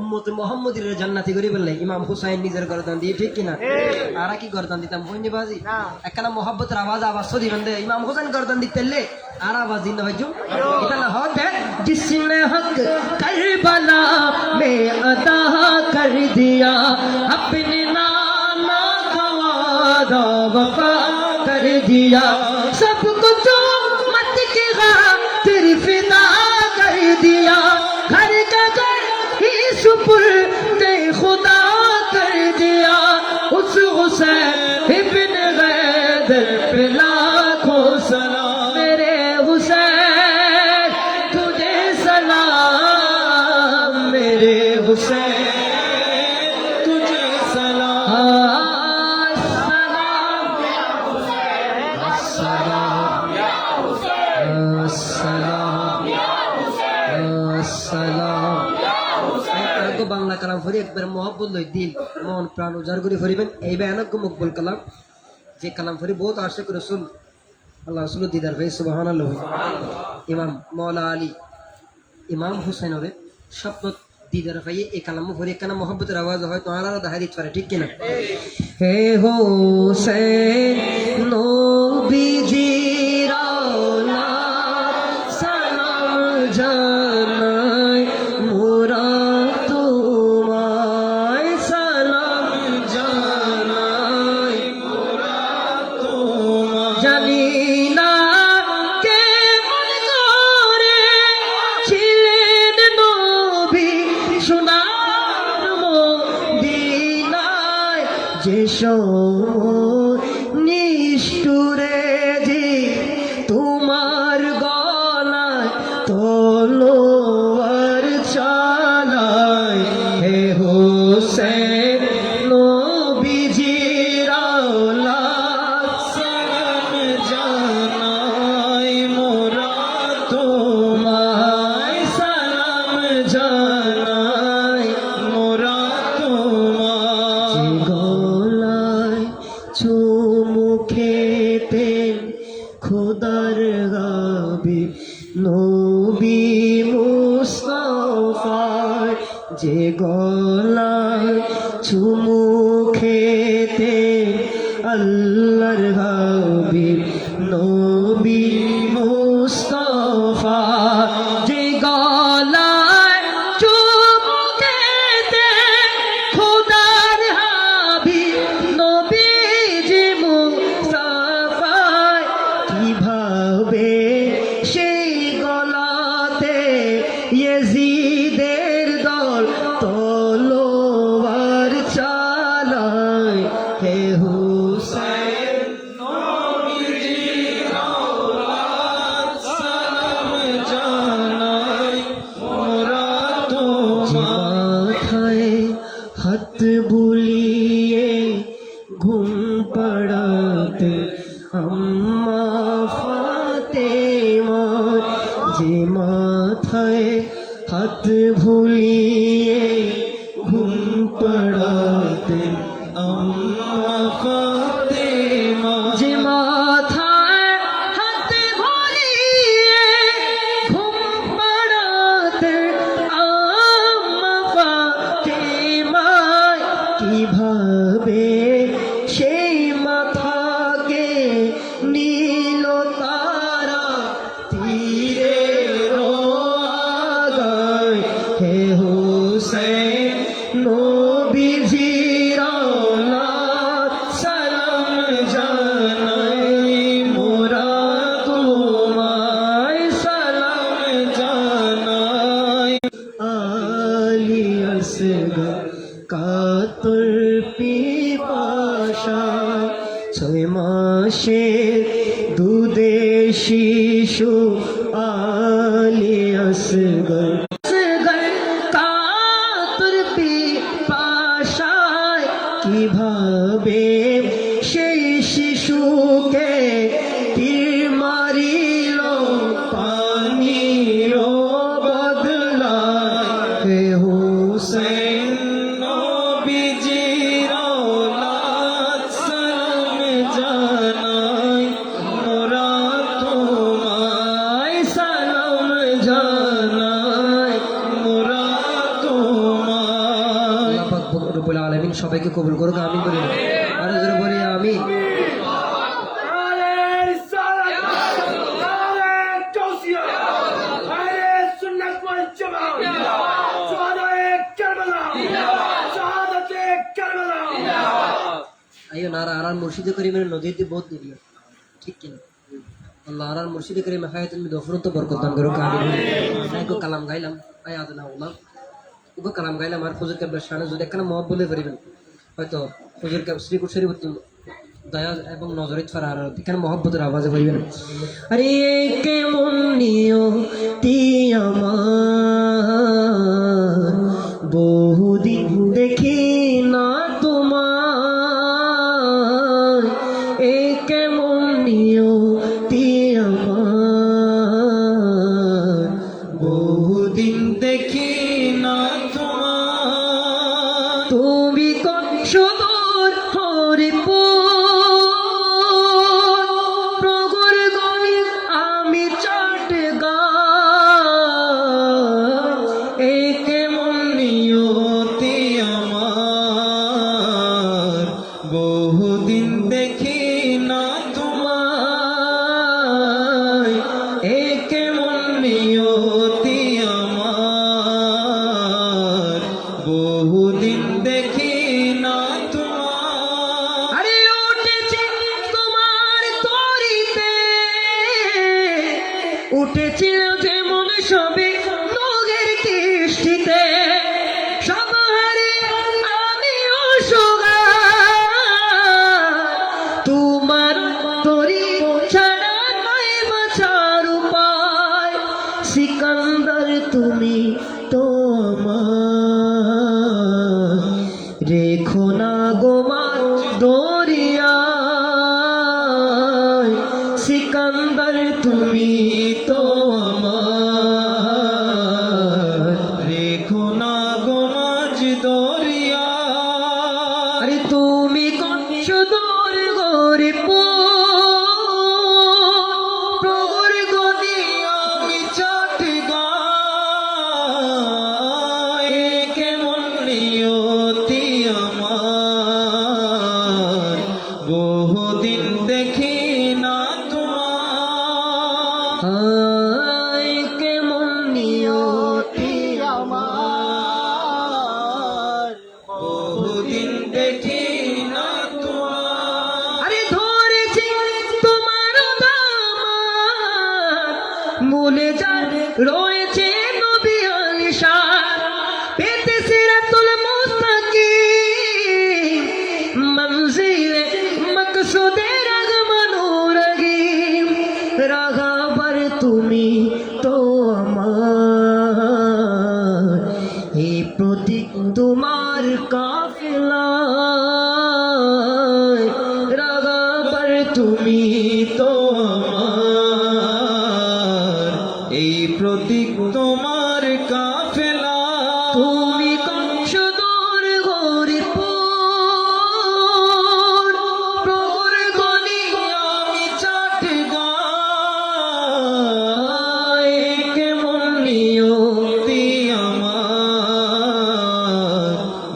উম্মতে মুহাম্মদীর জান্নাতি করি বললাই ইমাম হুসাইন নিজের গর্দান দিয়ে ঠিক কি না আর কি গর্দান দিতাম বন্ধুবাজি একখানা মোহাব্বতের আওয়াজ সদি বন্ধে ইমাম হোসেন গর্দান দিতেলে আর আওয়াজ দিন ভাইজু এটা না হক है जिसने हक करबला में अदा कर दिया अपने नाना का वादा वफा कर दिया सब कुछ मत के खातिर फिदा कर दिया घर का घर ही सुपुर्द खुदा कर दिया उस हुसैन इब्न गैदर पे लाखों सलाम मेरे हुसैन तुझे सलाम मेरे हुसैन तुझे सलाम अस्सलाम या हुसैन अस्सलाम या हुसैन अस्सलाम या हुसैन को बांग्ला कलाम फरी একবার मोहब्बत লই দিল মন প্রাণ উজাড় করে ফরিবেন এই বায়ানক মকবুল কালাম যে কালাম ফরি বহুত আশিক রাসূল আল্লাহ রাসূল দিদার ভাই সুবহানাল্লাহ ইমাম মাওলা আলী ইমাম হুসাইন হবে স্বপ্ন দিদার ভাই এই কালাম ফরি কেন মোহাব্বতের আওয়াজ হয় তো আর দাহারি ছড়ে ঠিক কি না হে হোসেন নবীজি রাওলা সালাম জানাই মোরা তোমায় সালাম জানাই মোরা তোমায় জানি না কে মন করে ছিলেন নবী সোনার মদিনায় যে নিষ্ঠুরে যে তোমার গলায় তলোয়ার চালায় হে হোসেন নবীজির আওলাদ সালাম জানাই মোরা তোমায় সালাম জানাই মোরা তোমায় গলায় চুমু খেতেন খোদার গাবি নবী মুস্তাফার যে গলায় চুমু খেতেন আল্লাহর হাবিব নবী মুস্তাফা যে গলায় চুমু খেতেন খোদার হাবিব নবীজি মুস্তাফায় কিভাবে সেই গলাতে ইয়াজিদের দল তলোয়ার চালায় হে হুসাইন নবীজির আওলাদ সালাম জানাই মোরা তোমায় মাথায় হাত বুলিয়ে ঘুম পড়াতে আম্মা ফাতেমা যে মাথায় হাত ভুলিয়ে ঘুম পড়াতে আম্মা ফাতেমা যে মাথায় হাত ভুলিয়ে ঘুম পড়াতে আম্মা ফাতেমা কিভাবে সেই মাথাকে নীল তারা তীরে আগায় হে হোসেন নবীজির আওলাদ সালাম জানাই মোরা তোমায় সালাম জানাই আলী আসগর কাতর পিপাসা ছয় মাসে দুধে শিশু আলী আসগর কাতর পিপাসায় কিভাবে সেই শিশুকে তীর মারিল পানির বদলা হে হুসেন নবীজির লাখ সালাম জানাই মোরা তোমায় সালাম জানাই মোরা তোমায়। আল্লাহ পাক রব্বুল আলামিন সবাইকে কবুল করুক, আমিন বলি। আর জোরে বলি আমিন। আইও নারা আরান মুর্শিদে করিমের নদীতে বহুত দিল, ঠিক কিনা? আল্লাহ আরান মুর্শিদে করিমে হায়াতুল মে দফরত বরকত দান করুক, আমিন। আইকো কালাম গাইলাম, আই আদনা উলা উগো কালাম গাইলাম। আর হুজুর কেবলা শানে যদি একখানা মহব্বত বলে করিবেন, হয়তো হুজুর কেবলা শ্রী কুশরী দয়া এবং নজরে ছড়া আর এখানে মহব্বতের আওয়াজে করিবেন। আরে কেমন নিয়তি আমার, বহুদিন দেখি না তোমার, এ কেমন নিয়তি আমার, বহুদিন দেখি না তোমার। তুমি কোন সুদূর হরিপুর প্রগর গণি আমি চট্টগ্রাম, এ কেমন নিয়তি আমার, বহুদিন দেখি না তোমায়, এ কেমন নিয়তি আমার, বহুদিন দেখি না তোমার। আরে উঠেছে তোমার তরিতে, উঠেছিল যেমন সবে নগের কৃষ্টিতে, সবারই আমি অসহায়, তোমার তরি ছাড়া নাই বাঁচার উপায়। সিকান্দার তুমি তো আমার, রেখো না গোমার দরিয়ায়। সিকান্দার তুমি তো আমার, রেখো না গোমাজ দরিয়ায়। আরে তুমি কোন সুদূর গরিপুর প্রগর গনি আমি চট্টগ্রাম, এ কেমন নিয়তি আমার, বহুদিন দেখি না তোমার। হায় কেমন নিয়তি আমার, বহুদিন দেখি না তোমার। আরে ধরেছি তোমার দামান, মূলে যার রয়েছে নবী আলিশান, পেতে সিরাতুল মুস্তাকিম, মঞ্জিলে মকসুদে রাগমানুরগিম। রাগাবার তুমি তো আমার, এই প্রতীক তোমার কাফেলায়। রাগাবার তুমি তো আমার, এই প্রতীক তোমার কাফেলা। তুমি কংসদর হরিপুর প্রগর গনি আমি চট্টগ্রাম, এ কেমন নিয়তি আমার,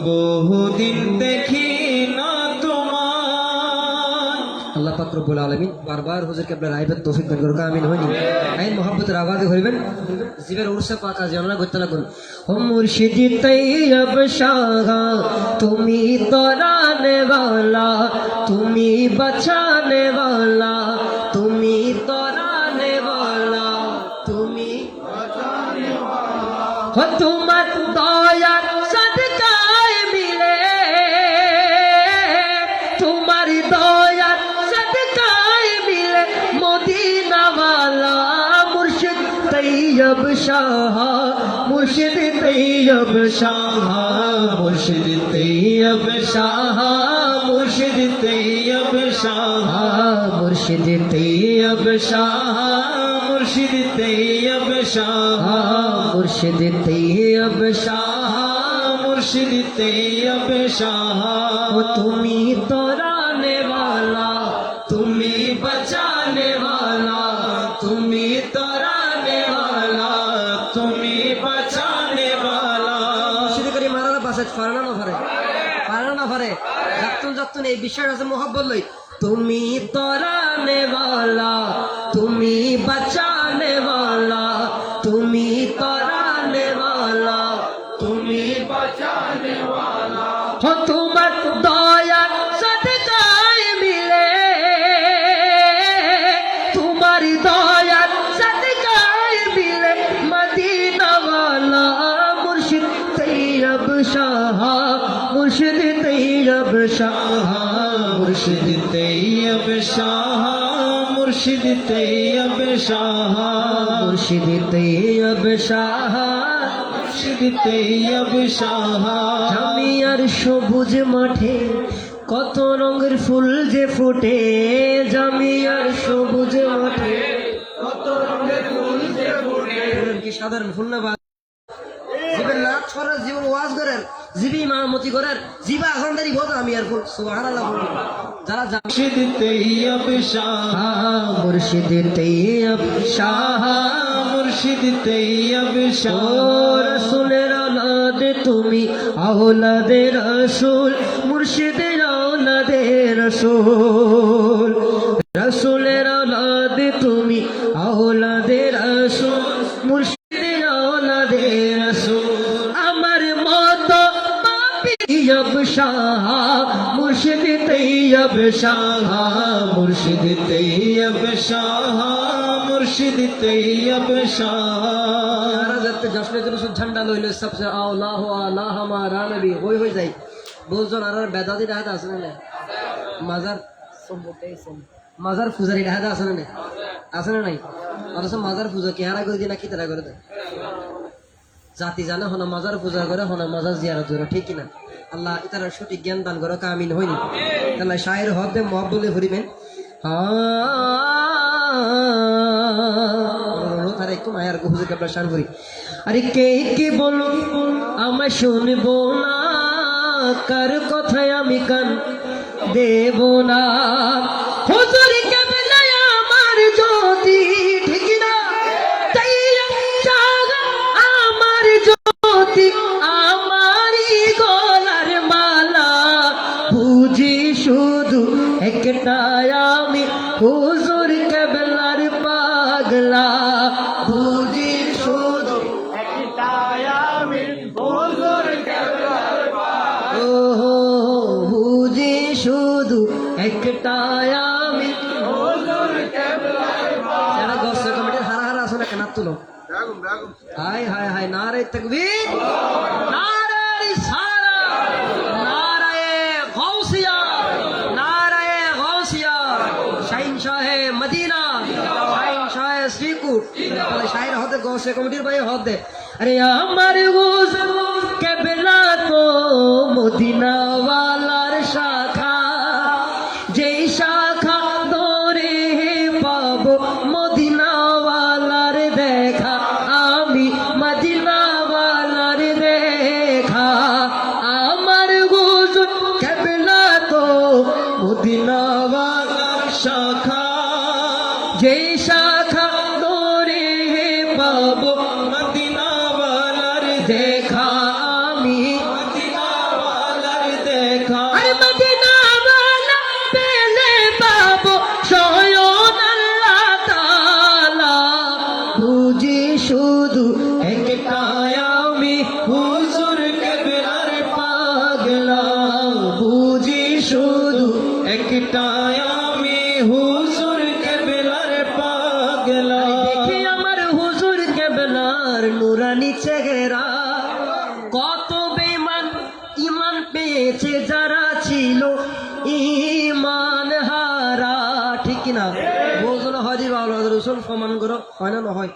বহুদিন দেখি না তোমার। আল্লাহ পাক রব্বুল আলামিন বারবার হুজুর কেবলা রাইবের তৌফিক দান করুক, আমিন। হয়নি আইন মোহাব্বতের আওয়াজে করিবেন, জীবের উরসে পাক জানা করতে লাগুন। ও মুর্শিদ তৈয়ব শাহ, তুমি তরানে वाला, তুমি বাঁচানে वाला, তুমি তরানে वाला, তুমি বাঁচানে वाला। তোমার দয়ার সদকায় মিলে, তোমার তৈয়ব শাহ মুর্শিদ তৈয়ব শাহ মুর্শিদ তৈয়ব শাহ মুর্শিদ তৈয়ব শাহ মুর্শিদ তৈয়ব শাহ মুর্শিদ তৈয়ব শাহ মুর্শিদ তৈয়ব শাহ মুর্শিদ তৈয়ব শাহ তুমি तोराने वाला তুমি बचाने वाला তুমি तोराने वाला তুমি बचाने वाला শুধু করে মারালা বাসাত ফারানা না ফারে যতন এই বিশ্বাস আছে মোহাব্বত লই তুমি तोराने वाला তুমি बचाने वाला তুমি तोराने वाला তুমি बचाने वाला हो তোমার দয়া সদকায় মিলে তোমার দয়া সদকায় মিলে মদিনা वाला মুর্শিদ তৈয়ব শাহ মুর্শিদ তৈয়ব শাহ মুর্শিদ তৈয়ব শাহ মুর্শিদ তৈয়ব শাহ মুর্শিদ তৈয়ব শাহ মুর্শিদ তৈয়ব শাহ জামিয়ার সবুজ মাঠে কত রঙের ফুল যে ফোটে জামিয়ার সবুজ মাঠে কত রঙের ফুল যে ফোটে কি সাধারণ ফুল না জীবের নাচ করার জীবন ওয়াজ করার জীবী মামতি করার জীবা আখানদারি বোঝা আমি আর ফুল সুবহানাল্লাহ যারা মুর্শিদ তৈয়ব শাহ মুর্শিদ তৈয়ব শাহ মুর্শিদ তৈয়ব শাহ রসুলের औलाद তুমি औलाद রসুল মুর্শিদের औलाद রসুল রসুলের औलाद তুমি औलाद রসুল মুর্শিদের औलाद রসুল আমার মতো তৈয়ব শাহ মুর্শিদ তৈয়ব শাহ মুর্শিদ তৈয়ব শাহ মুর্শিদ তৈয়ব শাহ যাতে জশ্নে রসুল ঝান্ডা লইল সবসে আল্লাহু আলা হামারা নবী হই যাই বুঝজন আর বেদাতি রাহাত আছে না মাজার মাজার পূজারি রাহাত আছে না আছে না নাই অথচ মাজার পূজা কি হারা করে দিনা কি তারা করে দেয় জাতি জানে হনা মাজার পূজা করে হনা মাজার জিয়ারত করে ঠিক কিনা আল্লাহ ইতারা সঠিক জ্ঞান দান করো কামিন হয়নি আল্লাহ শায়ের হদে মহব্বলে ভরিবেন তারা একটু মায়ার হুজুরকে আমরা শান করি আরে কে কে বলো আমায় শুনবো না কার কথায় আমি কান দেব না হুজুর কেবলা আমার জ্যোতি ঠিক না তাই আমার জ্যোতি আমারই গলার মালা বুঝি শুধু একটাই আমি হুজুর কেবলার পাগলা বুঝি শুধু একটাই আমি হুজুর কেবলার পাগলা ও বুঝি শুধু একটাই আমি হুজুর কেবলার পাগলা যারা গর্ষ কমিটির হারা হারা আসলে কেন তুলো হায় হায় হায় নারে তাকবীর নারে রিসালাত নারে গাউসিয়া নারে গাউসিয়া শাইন শাহে মদিনা শাইন শাহে শ্রীকুট তাহলে শায়ের হদে গর্ষ কমিটির ভাই হদে अरे আমার হুজুর কেবলা তো মদিনা ওয়ালার শাখা যেই শাখা ধরে পাবো মদিনা ওয়ালার দেখা আমি মদিনা ওয়ালার দেখা আমার হুজুর কেবলা তো মদিনা ওয়ালার শাখা যেই শাখা ধরে পাবো মদিনা ওয়ালার দেখা আমি মদিনা ওয়ালার দেখা আরে মদিনা ওয়ালা পেলে পাবো স্বয়ং আল্লাহ তাআলা বুঝি শুধু একটাই আমি হুজুর কেবলার পাগলা বুঝি শুধু একটাই আমি হুজুর কেবলার পাগলা দেখি আমার হুজুর কেবলার নুরানি চেহারা কত বেঈমান ঈমান পেয়েছে যারা ছিল ঈমান হারা ঠিক কিনা বলছো না হয় যে আল্লাহ রসুল সমান করো হয় না হয়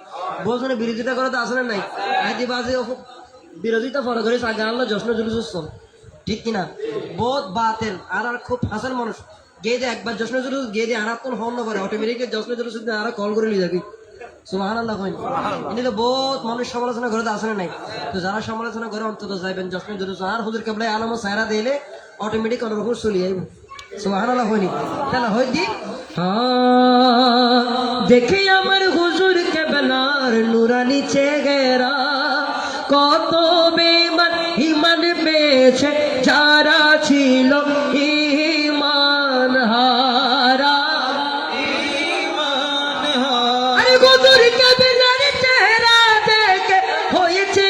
বলছেন বিরোধিতা করে তো আসলে নাই আইদি বাজে বিরোধিতা ফলো করে সাগান আল্লাহ জশ্ন জুলুস ঠিক কিনা বহুত বাতেল আর খুব হাসান মানুষ গিয়ে দিয়ে একবার জশ্ন জুলুস গিয়ে দিয়ে আনাত্তন হন না করে অটোমেটিক জশ্ন জুলুস আর কল করে নিয়ে যাবি সুবহানাল্লাহ কইন এনে তো বহুত মানুষ সমালোচনা করে তো আসলে নাই তো যারা সমালোচনা করে অন্তত যাইবেন জশ্ন জুলুস আর হুজুর কেবলাই আলম সায়রা দিলে অটোমেটিক অনুরূপ চলে যাইব সুবহানাল্লাহ কইনি তাহলে হয় দি দেখে আমার হুজুর কেবলার নুরানি চেহারা কত বেমান ইমান পেয়েছে যারা ছিল ঈমান হারা আরে হুজুর কেবলার চেহারা দেখে হয়েছে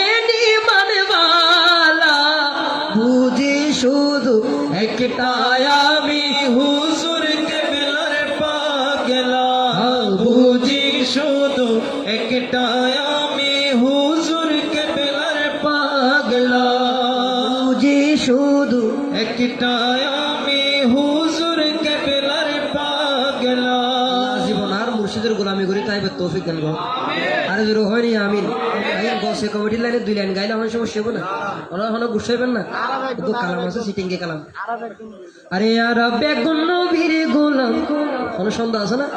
ঈমান ওয়ালা বুঝি শুধু একটাই আমি হুজুর কেবলার পাগলা বুঝি শুধু একটাই আমি হুজুর কেবলার পাগলা বুঝি শুধু একটাই আমি হুজুর কেবলার পাগলা জীবন আর মুর্শিদের গোলামি করি তাই তৌফিক দেন গো আরে জোর হয়নি আমিন আইন গসে কমিটির লাইনে 2 লাইন গাইলে আমার সমস্যা হবে না ওরা হলো গুছাইবেন না তো কালাম আছে সিটিং কে কালাম আরে আর বেগুন নবীর গোলাম কোন সন্দেহ আছে না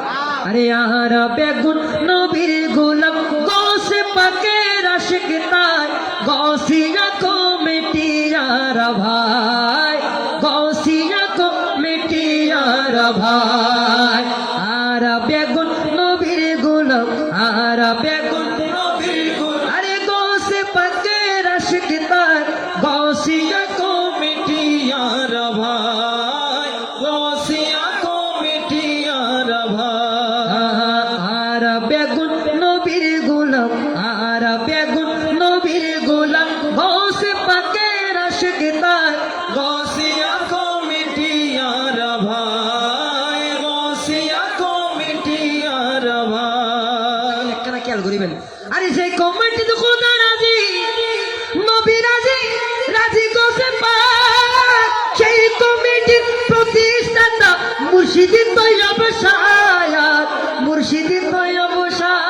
আরে আর বেগুন নবীর গোলাম গসে পাকের আশিক তাই গসিয়া কমিটি আর ভাই গসিয়া কমিটি আর ভাই আর বেগুন নবীর গোলাম আর বেগুন নবীর গোলাম আরে গসে পাকের আশিক তাই গসিয়া কমিটি আর ভাই গসিয়া কমিটি আর ভাই আর বেগুন নবীর গোলাম আর বেগুন নবীর গোলাম গসে পাকের আশিক তাই গসিয়া কমিটি আর ভাই গসিয়া কমিটি আর ভাই একখানা খেয়াল করিবেন আরে সেই কমিটি তো খোদা রাজি নবী রাজি রাজি গসে পাক সেই কমিটির প্রতিষ্ঠাতা মুর্শিদি তৈয়ব শায়াত মুর্শিদি তৈয়ব শাহ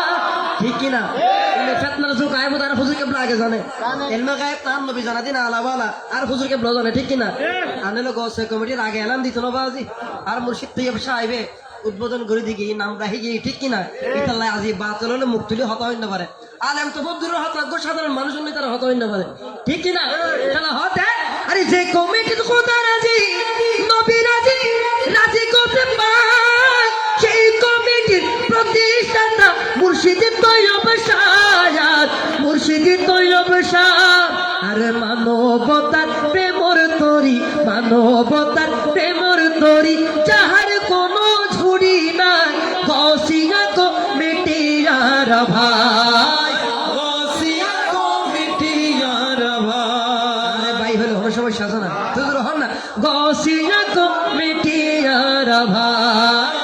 ঠিক কিনা ফেতনার যুগ আইব তার হুজুর কেবলা আগে জানে এলমা গায়েব নাম নবী জানা দিন আলাওয়ালা আর হুজুর কেবলা জানে ঠিক কিনা আনেলো গসে কমিটির আগে এলান দিত না বাজি আর মুর্শিদ তৈয়ব শাহ আইবে উদ্বোধন করে দিকে নাম রাখি গিয়ে ঠিক কিনা ইতাল্লাহ আজি বাতিল হলে মুখ তুলি হত হইতে পারে আলেম তো বহুত দূরের হত সাধারণ মানুষ হলে তারা হত হইতে পারে ঠিক কিনা তাহলে হতে আরে যে কমিটি তো খোদা রাজি নবী রাজি রাজি করতে পাক সেই কমিটির প্রতিষ্ঠাতা মুর্শিদি তৈয়ব শায়াত মুর্শিদি তৈয়ব শাহ আরে মানবতার প্রেমর তরি মানবতার প্রেমর তরি যাহার কোনো ঝুড়ি নাই গসিয়া কমিটি আর ভাই গসিয়া কমিটি আর ভাই ভাই হলো কোনো সমস্যা আছে না তোদের হন না গসিয়া কমিটি আর ভাই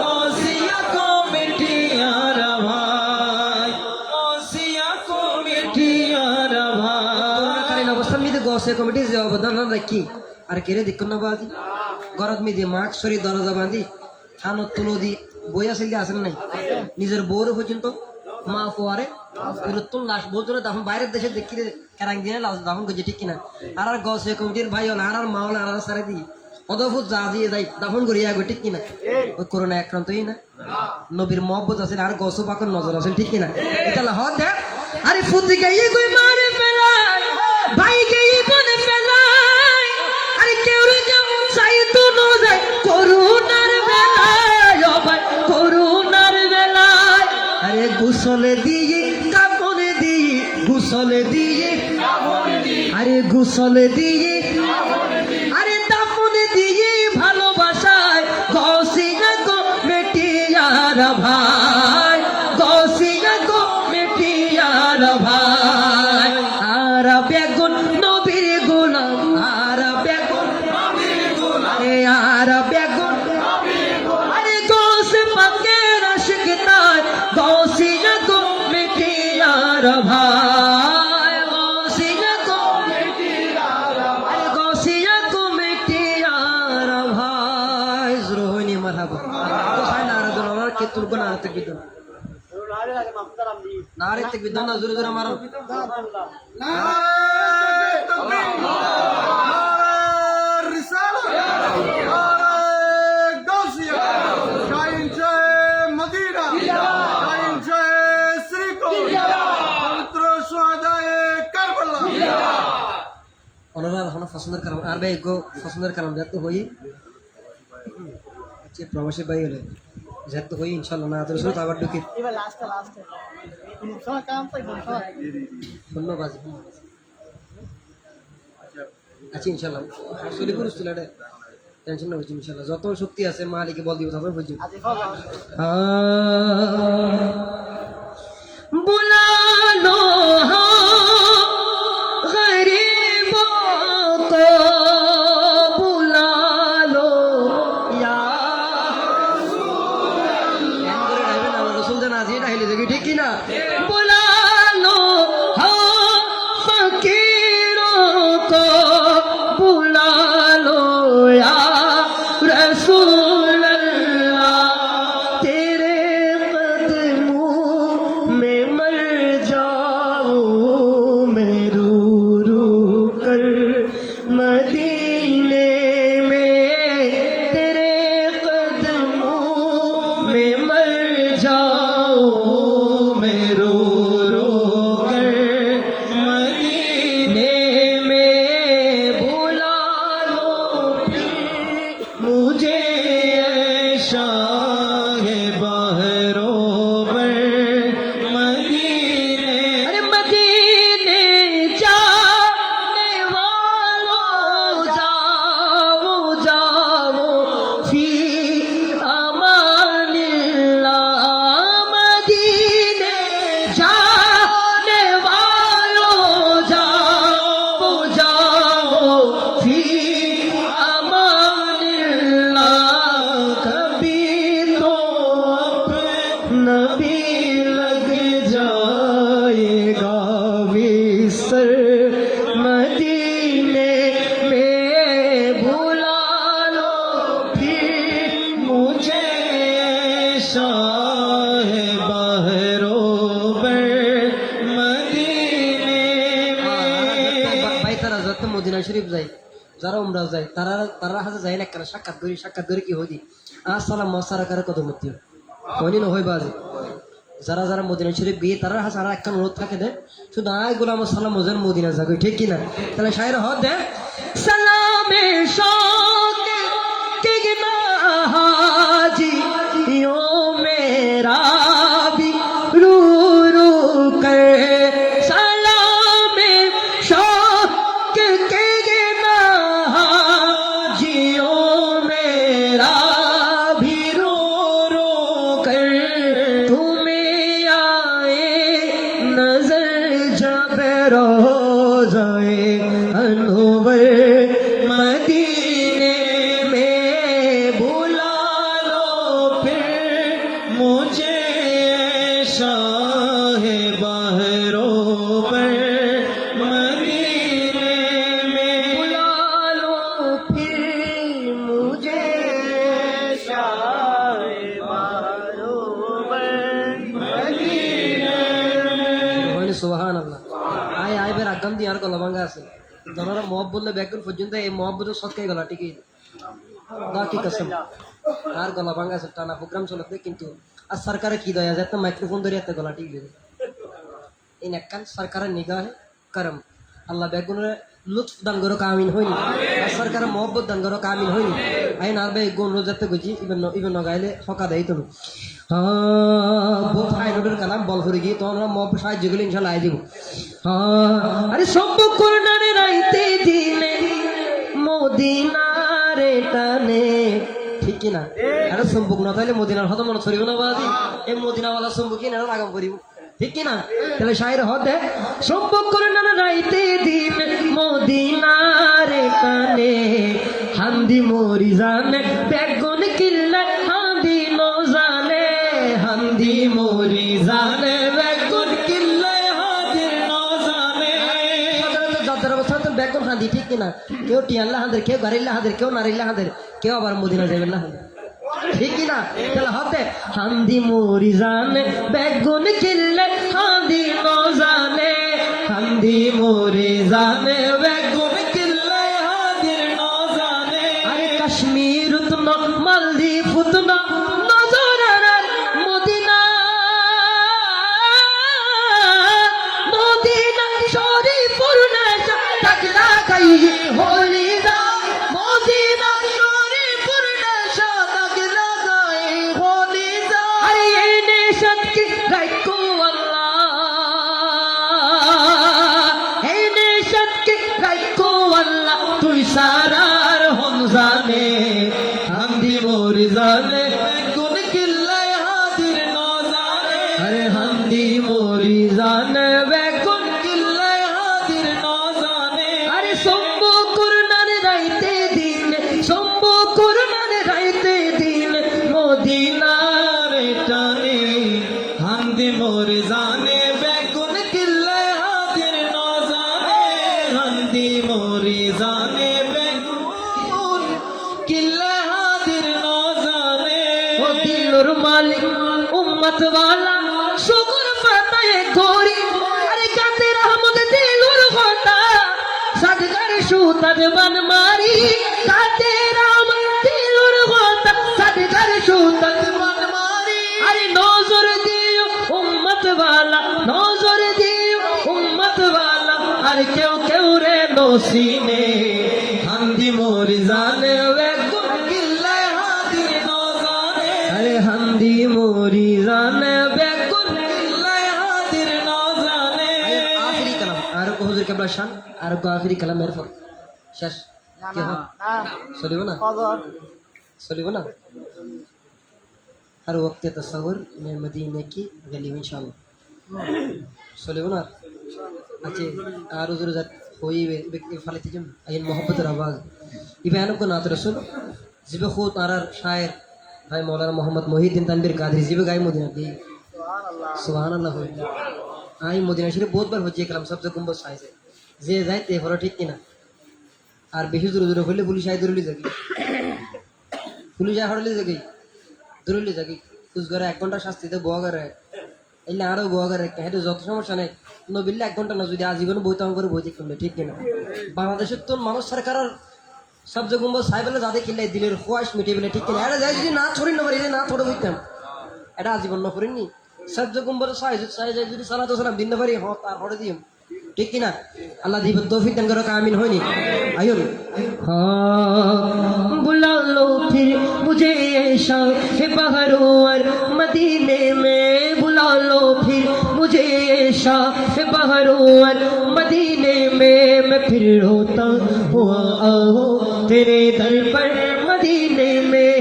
গসিয়া কমিটি আর ভাই গসিয়া কমিটি আর ভাই কারণ অবস্থান মিতে গসিয়া কমিটি যে অবদান রাখি আর কেড়ে দেখুন না বাজি গরদ মিদি মাস্ক সরি দরজা বাঁধি থানত তুলো দি বই আসেন আসেন নাই নিজের বউর পর্যন্ত মা ফোয়ারে পুরোত্তম লাশ বলতো না তখন বাইরের দেশে দেখি কেরাং দিয়ে লাশ দাফন করছে ঠিক কিনা আর গসে কমিটির ভাই হল আর মা হল আর সারে দিই অদভুত যা দিয়ে যাই দাফন করি আগে ঠিক কিনা ওই করোনা আক্রান্তই না নবীর মহব্বত আছে আর গস পাকর নজর আছে ঠিক কিনা এটা হত দেখ আরে ফুতি গাইয়ে কই মারে ফেলাই ভাই গাইয়ে বনে ফেলাই আরে কেউ রে যেমন চাই তো ন যায় করুণার বেলায় ও ভাই করুণার বেলায় আরে গোসলে দিয়ে কাপড়ে দিয়ে গোসলে দিয়ে আরে গোসলে দিয়ে আরে দাফনে দিয়ে ভালোবাসায় গসিয়া কমিটি আর ভাই গসিয়া কমিটি আর ভাই আর বেগুন নবীর গোলাম আর বেগুন নবীর গোলাম আর বেগুন নবীর গোলাম আরে গসে পাকের আশিক তাই গসিয়া কমিটি আর ভাই গসিয়া কমিটি আর ভাই গসিয়া কমিটি আর ভাই জোর হয়নি মারহাবা তো হয় না আর জন আমার কে তুলব না আর তো কি নারে তাকবীর দাও না জোরে জোরে মারো नारे तकबीर नारे रिसालत नारे गौसिया कायम जय मदीना कायम जय श्रीकोट पवित्र शुहदाए करबला ওনারা হলো পছন্দের কালাম আর ভাই গো পছন্দের কালাম যাতে হই যে প্রবাসী ভাই হলে যাতে হই ইনশাআল্লাহ না আদর শুরু আবার ঢুকি এবার লাস্ট সবাই কাম পাই সবাই ধন্যবাদ আচ্ছা ইনশাআল্লাহ আসলে পুরুষ তুলাটা টেনশন না হচ্ছে ইনশাআল্লাহ যত শক্তি আছে মালিকে বল দিব তবে বুঝি আজি ফলো बुला लो गरीबों को बुला लो या রসুল জানা আছে এটা হেলে দেখি ঠিক কি না बुला लो फकीरों को बुला लो या रसूल अल्लाह तेरे कदमों में मर जाऊं मैं रू रू कर मदीने में तेरे कदमों में मर जाऊं मैं रू रू कर मदीने में बुला लो मुझे शाह बहरों पर मदीने अरे मदीने जाने वालों जाओ जाओ फी अमानिल्लाह मदीने जाने वालों जाओ जाओ फी अमानिल्लाह कभी तो अपना भी लग जाएगा बिस्तर मदीने में बुला लो फिर मुझे शाह बहरों पर मदीने में ভাই তারা যত মদিনা শরীফ যায় যারা উমরা যায় তারা তারা হাতে যায় না কেন সাক্ষাৎ করে কি হদি আসসালামু আলাইকুম কদমতি কোনি ন হই বাজে যারা যারা মদিনা শরীফ গিয়ে তারা হাতে আর একটা অনুরোধ থাকে দে শুধু আয় গোলাম সালাম মজান মদিনা যাবে ঠিক কি না তাহলে শায়ের হদ দে सलाम शौक के गिना हाजी यो मेरा भी रू रू कर सलाम शौक के गिना हाजी यो मेरा भी रू रू कर तुम्हें आए नजर जब रोज़े अनवर मदीने में बुला लो फिर मुझे शाह बहरों पर मदीने में बुला लो फिर मुझे शाह बहरों पर मदीने হইনি সুবহানাল্লাহ আয় আয় বের আগাম দি আর গলা ভাঙা আছে যারা মহব্বত বললে ব্যাকগ্রাউন্ড পর্যন্ত এই মহব্বতের সৎকাই গলা ঠিকই দা কি কসম আর গলা ভাঙা আছে টানা প্রোগ্রাম চলতে কিন্তু আর সরকারে কি দয়া যায় তো মাইক্রোফোন ধরে এত গলা ঠিক দিবে এই নেকান সরকারের নিগাহে করম আল্লাহ ব্যাকগ্রাউন্ডে লুৎফ দান করো কামিন হইনি আর সরকারের মহব্বত দান করো কামিন হইনি আইন আর ভাই গুণ রোজাতে গুজি ইবেন নগাইলে হকা দেই তুমি বহুত হাই রোডের কালাম বল করে গিয়ে তো আমরা মহব্বত সাহায্য করলে ইনশাল্লাহ আই দিব अरे सब कुरनारे राइते दिने মদিনারে টানে ঠিক কিনা এটা সম্পূর্ণ না তাহলে মদিনার হতো মনে ছড়িব না বাদি এই মদিনাওয়ালা সম্পর্কে না আগাম করিব ঠিক কিনা তাহলে শায়ের হতে সম্পর্ক করে না রাইতে দিন মদিনারে টানে হান্দি মরি জানে বেগুন কিল্লা হান্দি নো জানে হান্দি মরি জানে বেগুন কিল্লা হান্দি নো জানে যাদের অবস্থা তো ব্যাকন হাঁদি ঠিক কিনা কেউ টিয়াল্লা হাঁদের কেউ গাড়িল্লা হাঁদের কেউ নারিল্লা হাঁদের কেউ আবার মদিনা যাবেন না হাঁদের ঠিক না তাহলে হতে হামদি মোরি জানে বেগুন কিল্লে হামদি নো জানে হামদি মোরি জানে বেগুন কিল্লে হাদির নো জানে আরে কাশ্মীর উতন মালদ্বীপ উতন নজরার মদিনা মদিনা শরীফুর নেশা তাকলা গাই হোলি দা মদিনা শরীফুর নেশা তাকলা গাই হোলি দা আরে এই নেশাত কি গাই কো আল্লাহ এই নেশাত কি গাই কো আল্লাহ তুই সারার হম জানে হামদি মোরি জানে গুন কিল্লাই হাদির নো জানে আরে হামদি মোরি জানে বেগুন কিল্লাই হাদির নো জানে আরে সম্ভু করুণার রাইতে দিন সম্ভু করুণার রাইতে দিন মদিনার টানে হামদি মোরি জানে বেগুন কিল্লাই হাদির নো জানে হামদি মোরি জানে বেগুন কিল্লাই হাদির নো জানে ও দিলুর মালিক উম্মত वाला শুকর পাতায়ে গোরি আরে কাতে রহমত দিলুর কথা সাদগার সুতাদ বন মারি কাতে রহমত দিলুর কথা সাদগার সুতাদ বন মারি আরে নজর দিও উম্মত वाला নজর দিও উম্মত वाला আর কেউ কেউ রে নসিনে হামদি মোরি জানে বেগুন কিল্লাই হাদির নো জানে আরে হামদি মোরি জানে বেগুন কিল্লাই হাদির নো জানে আখরি কালাম আর কো হুজুর কেবলা শান আর কো আখরি কালাম এরপর শেষ কি হয় চলিব না ফজর चलिए ना हर वक्त तस्वुर में मदीने की गली में इंशाल्लाह चलिए ना अच्छे आर उधर उधर होई वे फालती जम अयन मोहब्बत आवाज ये बयान को नात रसूल जिबे खुद आरार शायर भाई मौलाना मोहम्मद मोहिद्दीन तनवीर कादरी जिबे गाय मदीना दी सुभान अल्लाह हो आई मदीना शरीफ बहुत बार होजे कलम सबसे गुंबद साइज है जे जाए ते फरो ठीक किना আর বেশি দূরে দূরে হইলে পুলিশ আই দূরে যাবি পুলিশ আই হড়লে যাবি দূরে যাবি কুছ করে 1 ঘন্টা শাস্তিতে বোয়া করে এলে আরো বোয়া করে হেতু যত সমস্যা নাই নবিল্লে 1 ঘন্টা না যদি আজীবন বইতাম করে বইতে কিনবে ঠিক কিনা বাংলাদেশের তো মানুষ সরকারের সব জগুম্ব সাইবেলে যাতে কিনলে দিলের খোয়াশ মিটে বলে ঠিক কিনা এটা যাই যদি না ছড়ি না পারি না থোড়ে বইতাম এটা আজীবন না করিনি সব জগুম্ব সাইজ যদি সালাতু সালাম দিন না পারি হ তার হড়ে দিম ठीक है ना अल्लाह दी तौफीक दान करो आमीन होनी आयो हाँ बुला लो फिर मुझे ऐशा है बहरोर मदीने में बुला लो फिर मुझे ऐशा है बहरोर मदीने में मैं फिर रोता हुआ आओ तेरे दर पर मदीने में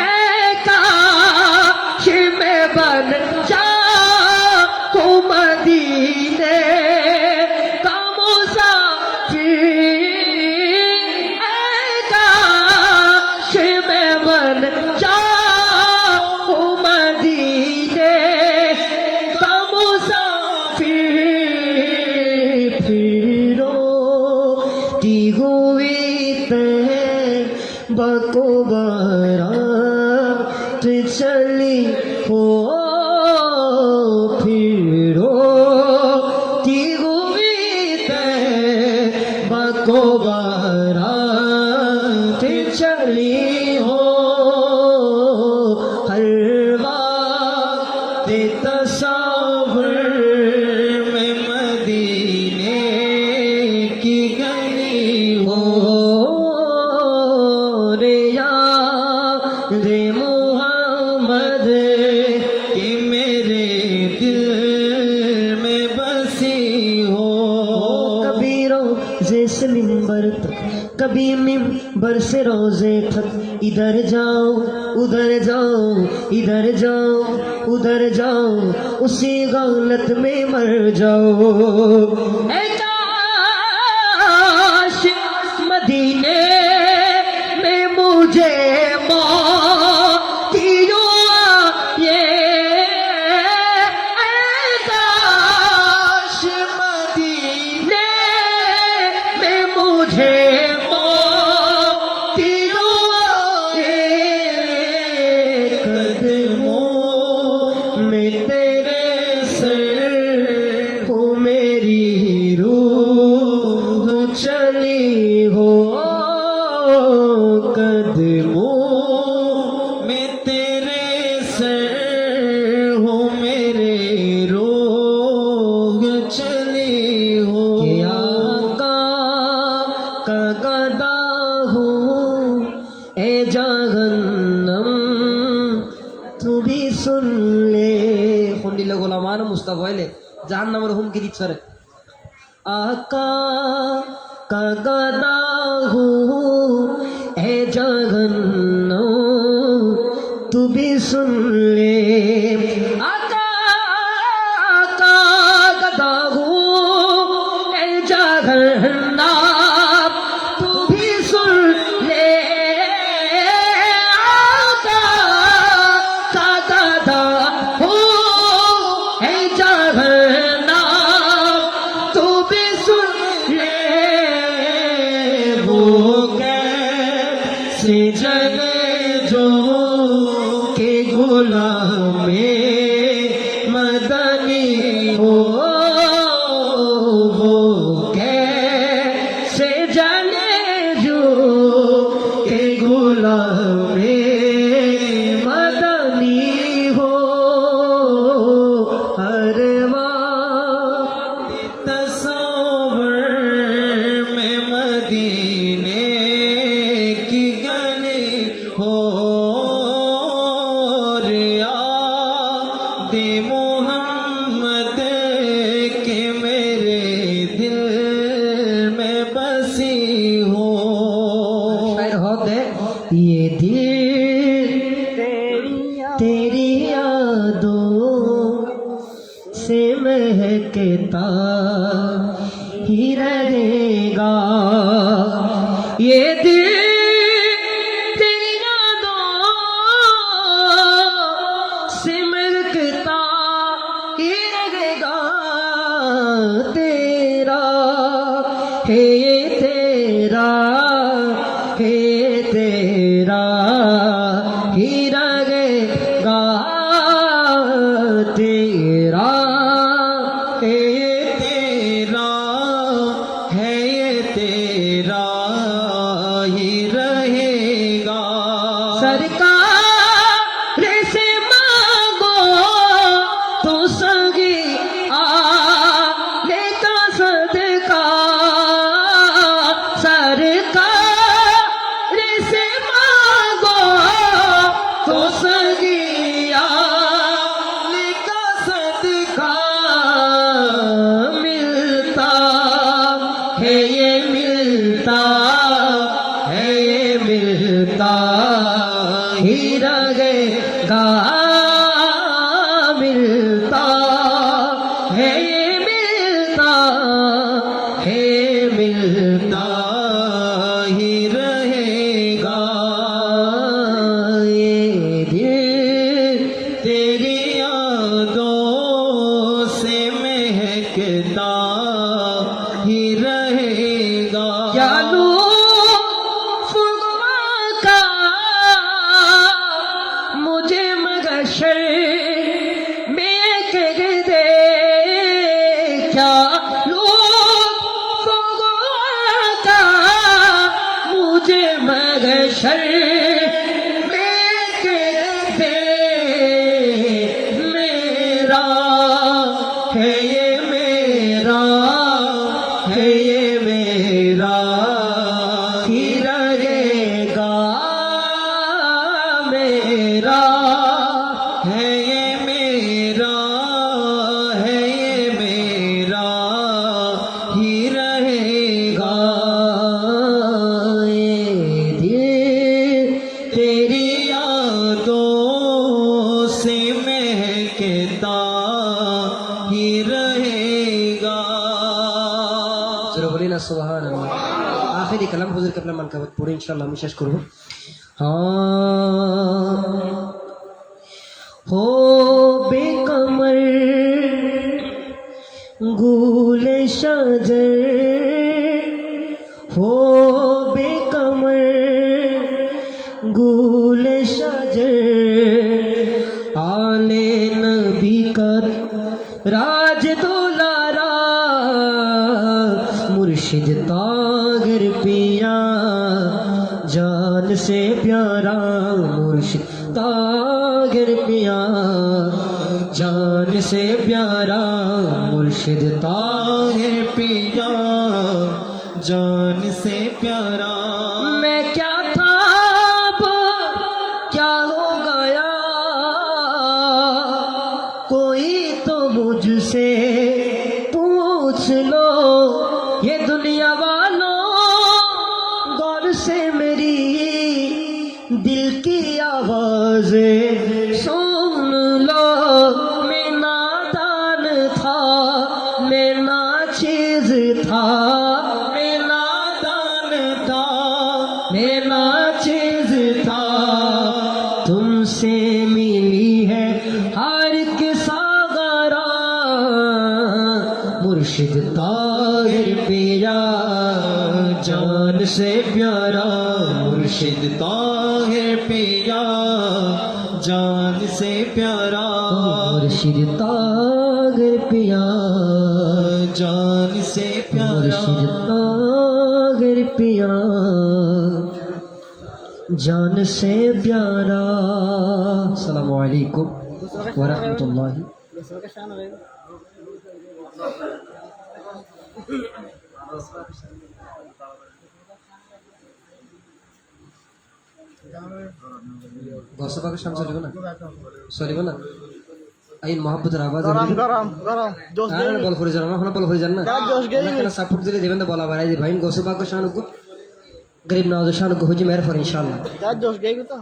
ऐ काश मैं बन जा को मदीने का मुसाफिर ऐ काश मैं बन जाऊं मदीने का मुसाफिर फिरो की हुई बको बारात चली हो को बारात चली हो हर बात तस्वुर में मदीने की गली हो रे यार रे मोहम्मद कि मेरे दिल में बसी हो कबीरों से मिंबर तक कभी मिंबर से रोजे तक इधर जाओ उधर जाओ इधर जाओ उधर जाओ उसी गलत में मर जाओ ऐ काश मदीने में मुझे मौतियो ये ऐ काश मदीने मुझे मोतियो ये जहन्नम तू भी सुन ले खुंडिले गोलामान मुस्तफा ले जहन्नमर हुमकी दित सर आका का गदा हूँ ए जहन्नम तू भी सुन ले आका का गदा हूँ ए जहन्नम तू भी सुन ले आका का गदा हूँ ए जहन्नम तू भी सुन ले वो कैसे जले जो के गुलाम मदनी हो वो कैसे जले जो के गुलाम मदनी हो हर वक्त तस्वर में मदीने की गली हो दे मोहम्मद के मेरे दिल में बसी हो शायर होते ये दिल तेरी यादों से महकता ही रहेगा ये दिल तेरी यादों से महकता ही रहेगा तेरा है ये तेरा है तेरा ही रहेगा तेरा है ये तेरा है ये तेरा ही रहेगा सरकार से मांगो तो संगी आने का सदका सरकार से मांगो तो संगी आने का सदका मिलता है ये मिलता है ये मिलता ही रहेगा मिलता है ये मिलता है मिलता ही रहेगा ये दिल तेरी यादों से महकता ही रहेगा क्या लूफ़ का मुझे मगशर में कह दे क्या लूफ़ का मुझे मगशर में कह दे मेरा है ये मेरा है ये मेरा ही रहेगा मेरा है ये मेरा है ये मेरा ही रहेगा ये दिल तेरी यादों से महकता ही रहेगा बोली ना सुभान अल्लाह आखिरी कलम हुजूर के अपना मन का पूरे इंशाल्लाह हम शेष करब हाँ हो बेकमर गुल शजर हो बेकमर गुल शजर आले नबी कर राज दुलारा मुर्शिद तागर पिया जान से प्यारा मुर्शिद तागर पिया जान से प्यारा मुर्शिद तागर पिया जान से प्यारा मैं क्या था आवाज सुन लो मैं नादान था मैं नाचीज था मैं नादान था मैं नाचीज था तुमसे मिली है हर के सागरा मुर्शिद ताहिर पिया जान से प्यारा मुर्शिद ताहिर पिया जान से प्यारा मुर्शिद ताहिर पिया जान से प्यारा मुर्शिद ताहिर पिया जान से प्यारा। अस्सलामु अलैकुम व रहमतुल्लाहि। दूसरों के शान रहेगा গসবাকে সামনে চলিব না চলিব না আইন মহাব্বতের আওয়াজ গরম গরম গরম জোশ আর বল করে যান না বল হয়ে যান না জোশ গেই কেন সাপোর্ট দিলে দেবেন না বলা বাড়াই দে ভাই গসবাকে শানুক গরিব নওয়াজ শানুক হুজি মেহর ফর ইনশাআল্লাহ যা জোশ গেই তো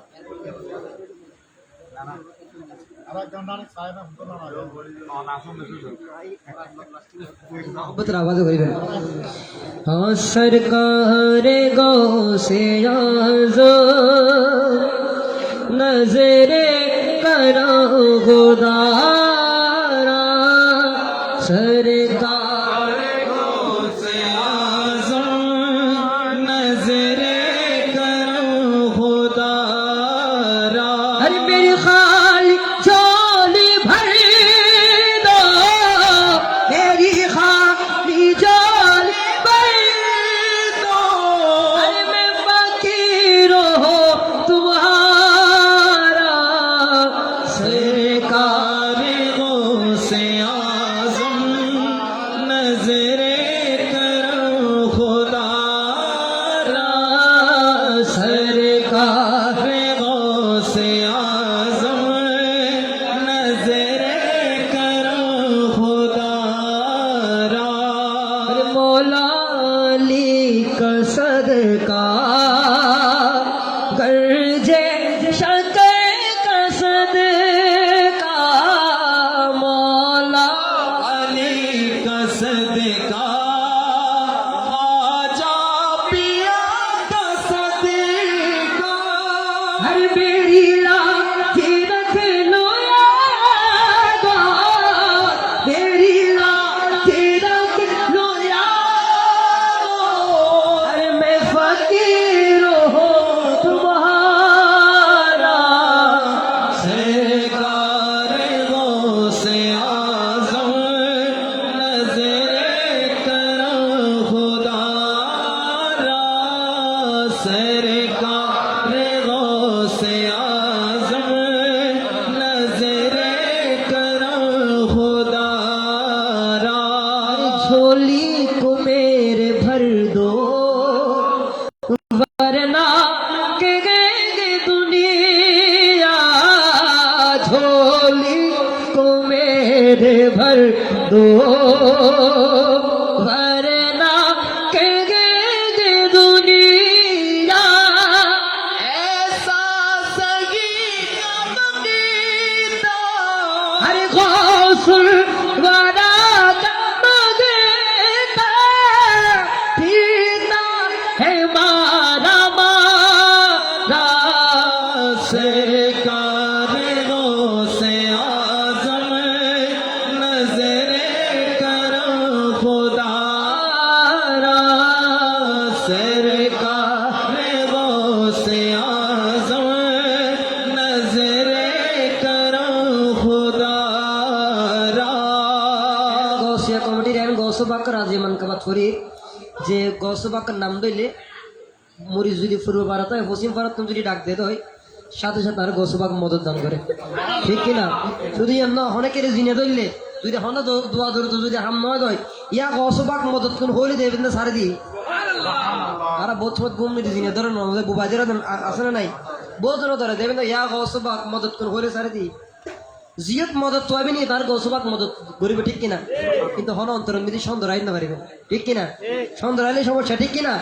मोहब्बत आवाज करीबेन हाँ सरकार गौ से नजरे करो खुदारा सरकार गौ से नजरे करो खुदारा अरे मेरी खाली झोली भर दो मेरी खाली झोली भर दो अरे मैं फकीर हो तुम्हारा सरकार गो से आजम नजरे करो खुदारा सरकार गो से आजम नजरे करो खुदारा मौला अली का सदका गर्जे शकर का सदका मौला अली का सदका आजा पिया का सदका हर मेरी लाठी रख लो याद मेरी लाठी रख लो याद अरे मैं फकीर हो तुम्हारा सरकार गो से आजम नजरे करो खुदारा सरकार गो से आजम नजरे करो खुदारा झोली को मेरे भर दो वरना के गएंगे दुनिया झोली को मेरे भर दो वरना के गएंगे दुनिया ऐसा सगी का मंगीता हरे गौसुल वाला का मंगीता पीता है मारा मारा सरकार गो से आजम नजरे करो खुदारा सरकार गो से आजम नजरे करो खुदारा गौसिया कमिटीर एन गौसबाक राजीमान कबात फरी যে গৌসবাকের নাম দইলে মরিচ যদি পূর্ব ভারত হয় পশ্চিম ভারত তুমি যদি ডাক দিতে হয় সাথে সাথে আর গৌসবাক মদত দান করে ঠিক কিনা শুধু এমন অনেকের জিনে ধরলে যদি হন দোয়া ধরে তো যদি হাম নয় দয় ইয়া গৌসবাক মদত কোন হইলে দেবেন না সারে দি আর বহুত বহুত গুম নিতে জিনে ধরে নয় বুবাজেরা আছে না নাই বহুত ধরে দেবেন না ইয়া গৌসবাক মদত কোন হইলে সারে দি জিয়ত মদত পাইবে নি তার গৌসবাক মদত করিবে ঠিক কিনা কিন্তু হন অন্তরের মধ্যে সন্দেহ আইন না পারিবে ঠিক কিনা সন্দেহ আইলে সমস্যা ঠিক কিনা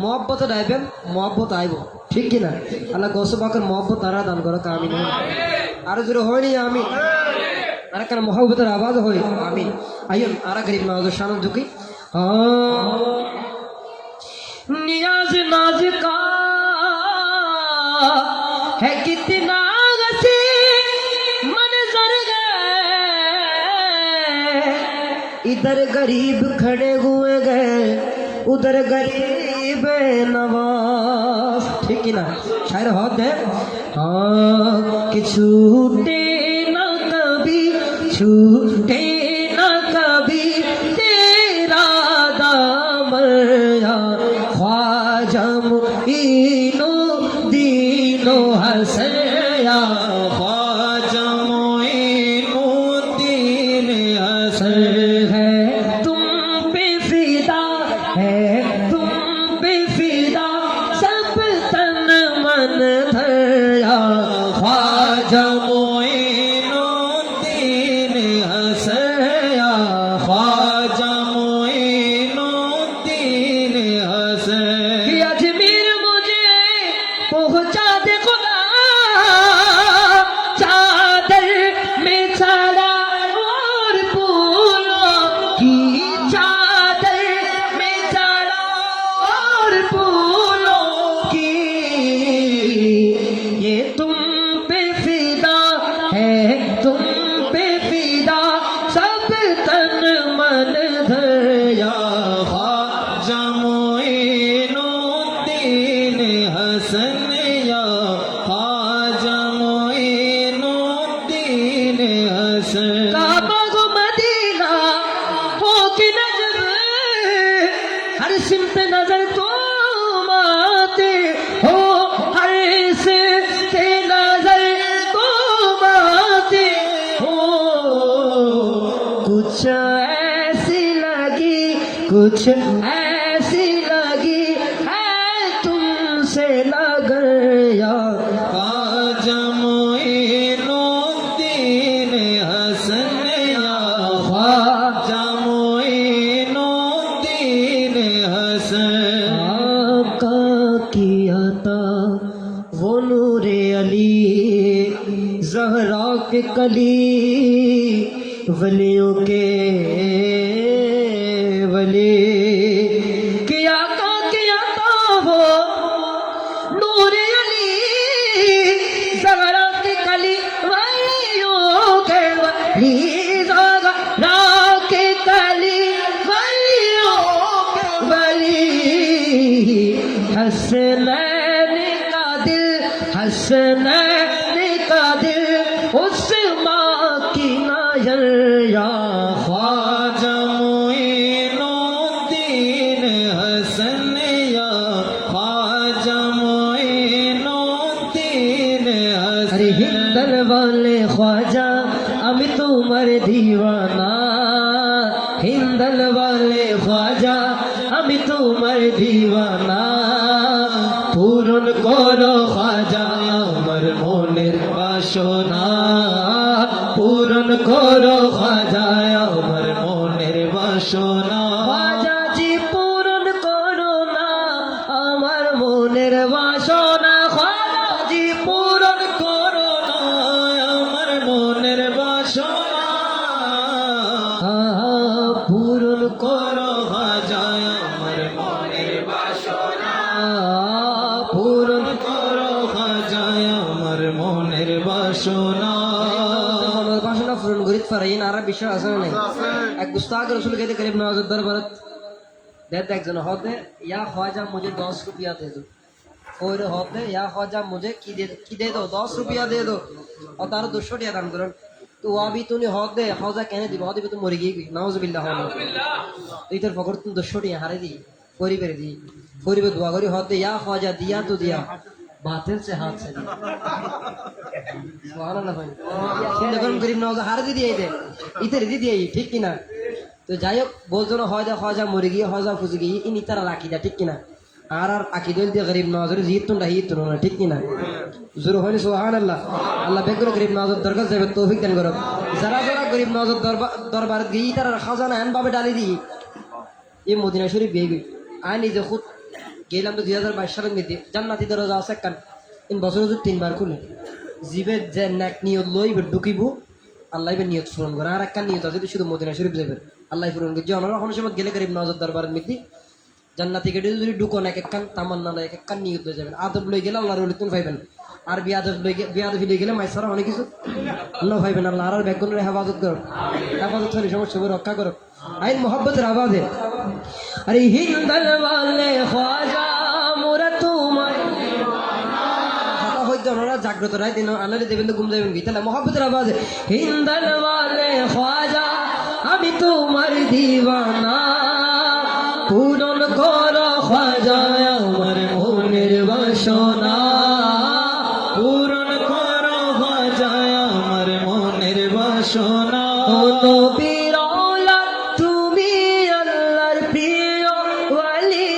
মহব্বত ডাইবেন মহব্বত আইব ঠিক কিনা আল্লাহ গৌসে পাকের মহব্বত তারা দান করো আমিন আর জোরে হয়নি আমি আর একটা মহব্বতের আওয়াজ হয় আমিন আইন আর গরিব নওয়াজ শান ঢুকি नियाज नाज का है कितना गसी मंजर गए इधर गरीब खड़े हुए गए उधर गरीब नवाज ठीक ना शायर होत है हाँ कि छूटे न कभी छूटे न कभी तेरा दामन ख्वाजा मुईनो दीनो हसया ख्वाजा मुईनो दीन हसन है तुम पे फिदा है तुम पे फिदा सब तन मन धया ख्वाजा मुईनो दीन हसया ख्वाजा मुईनो दीन हसन कि अजमेर मुझे पहुंचा दे खुदा चादर में चढ़ा और फूलों की चादर में चढ़ा और फूलों की ये तुम पे फिदा है तुम पे फिदा सब तन मन धया ख्वाजा मुईनुद्दीन हसन या ख्वाजा मुईनुद्दीन हसन काबा को मदीना हो कि नजर हर सिमत नजर तुम आते हो हर सिमत नजर तुम आते हो कुछ ऐसी लगी कुछ ऐसी लगी है तुमसे लगन या ख्वाजा मुईनुद्दीन हसन या ख्वाजा मुईनुद्दीन हसन आका की अता वो नूरे अली ज़हरा के कली वलियों के वली किया तो हो नूर अली ज़हरा की कली वलियों के वली ज़हरा की कली वलियों के वली हसनैन का दिल हसनैन का दिल उस माँ की नायर या ख्वाजा मुईनुद्दीन हसन या ख्वाजा मुईनुद्दीन हसन अरे हिंदल वाले ख्वाजा আমি তোমার दीवाना हिंदल वाले ख्वाजा আমি তোমার दीवाना পূরণ করো খ্বাজা আমার মনের বাসনা পূরণ করো খ্বাজা আমার মনের বাসনা খ্বাজা জি পূরণ করো না আমার মনের বাসনা খ্বাজা জি পূরণ করো না আমার মনের বাসনা পূরণ করো খ্বাজা আমার মনের বাসনা পূরণ করো খ্বাজা আমার মনের বাসনা আমার বাসনা পূরণ করিতে পারেন আর বিষয় আছে না এক গুস্তাখ রসুল कहते करीब नवाजुद्द दरबारत देते একজন হতে या ख्वाजा मुझे 10 रुपया दे दो और होते या ख्वाजा मुझे की दे दो 10 रुपया दे दो और तार 200 টাকা দান করেন তো अभी तूने होते ख्वाजा कहने दी बहुत भी तो मर गई नाउजुबिल्लाह तो इधर फकर तुम 200 টাকা हारे दी गरीब दी गरीब दुआ करी होते या ख्वाजा दिया तो दिया बातिल से हाथ से সুবহানাল্লাহ ভাই কিন্তু কোন গরিব নওয়াজ হার দিয়ে দিই ইতে রেডি দিয়ে ঠিক কি না তো যাই হোক বলতো না হয় খাজা মরে গিয়ে খাজা ফুজে গিয়ে ইনি তারা রাখিদা ঠিক কি না আর আকিদুল দিয়ে গরিব নওয়াজের জিতুনটা হিতুন না ঠিক কি না জোর হয় সুবহানাল্লাহ আল্লাহ বেগুন গরিব নওয়াজের দরকার যাবে তৌফিক দান করো যারা যারা গরিব নওয়াজের দরবার গিয়ে তারা খাজানা এন ভাবে ডালি দি এই মদিনা শরীফ বিয়ে গই আই নিজে খুদ গেলাম তো 2022 সালের মধ্যে জান্নাতি দরজা আছে একখান ইন বছর 3বার খুলে জিবে যে নাক নিয়ত লইবে ঢুকিব আল্লাহ ইবে নিয়ত পূরণ করে আর একখান নিয়ত আছে শুধু মদিনা শরীফ যাবে আল্লাহ পূরণ করে যে ওনারা কোনো সময় গেলে গরিব নওয়াজ দরবারের মধ্যে জান্নাতি গেটে যদি ঢুকো এক একখান তামান্না এক একখান নিয়ত হয়ে যাবেন আদব লই গেলে আল্লাহর ওলি তুমি পাইবেন আর বিয়াদবি লই গেলে মাইসারা অনেক কিছু আল্লাহ পাইবেন আল্লাহ আর ব্যাকগ্রাউন্ডের হেফাজত করো হেফাজত করে সমস্যা রক্ষা করো আইন মোহাব্বতের আওয়াজে আরে হিন্দল ওয়ালে খ্বাজা মোরা তোমার কথা হইতো ওনারা জাগ্রত রায় দিন আনারে দেবেন তো ঘুম যাবেন কি তাহলে মোহাব্বতের আওয়াজে হিন্দল ওয়ালে খ্বাজা আমি তোমার দিওয়ানা পূরণ করো খ্বাজা আমার মনের বাসনা পূরণ করো খ্বাজা আমার মনের বাসনা ও নবীর আওলাদ তুমি আল্লাহর প্রিয় ওয়ালি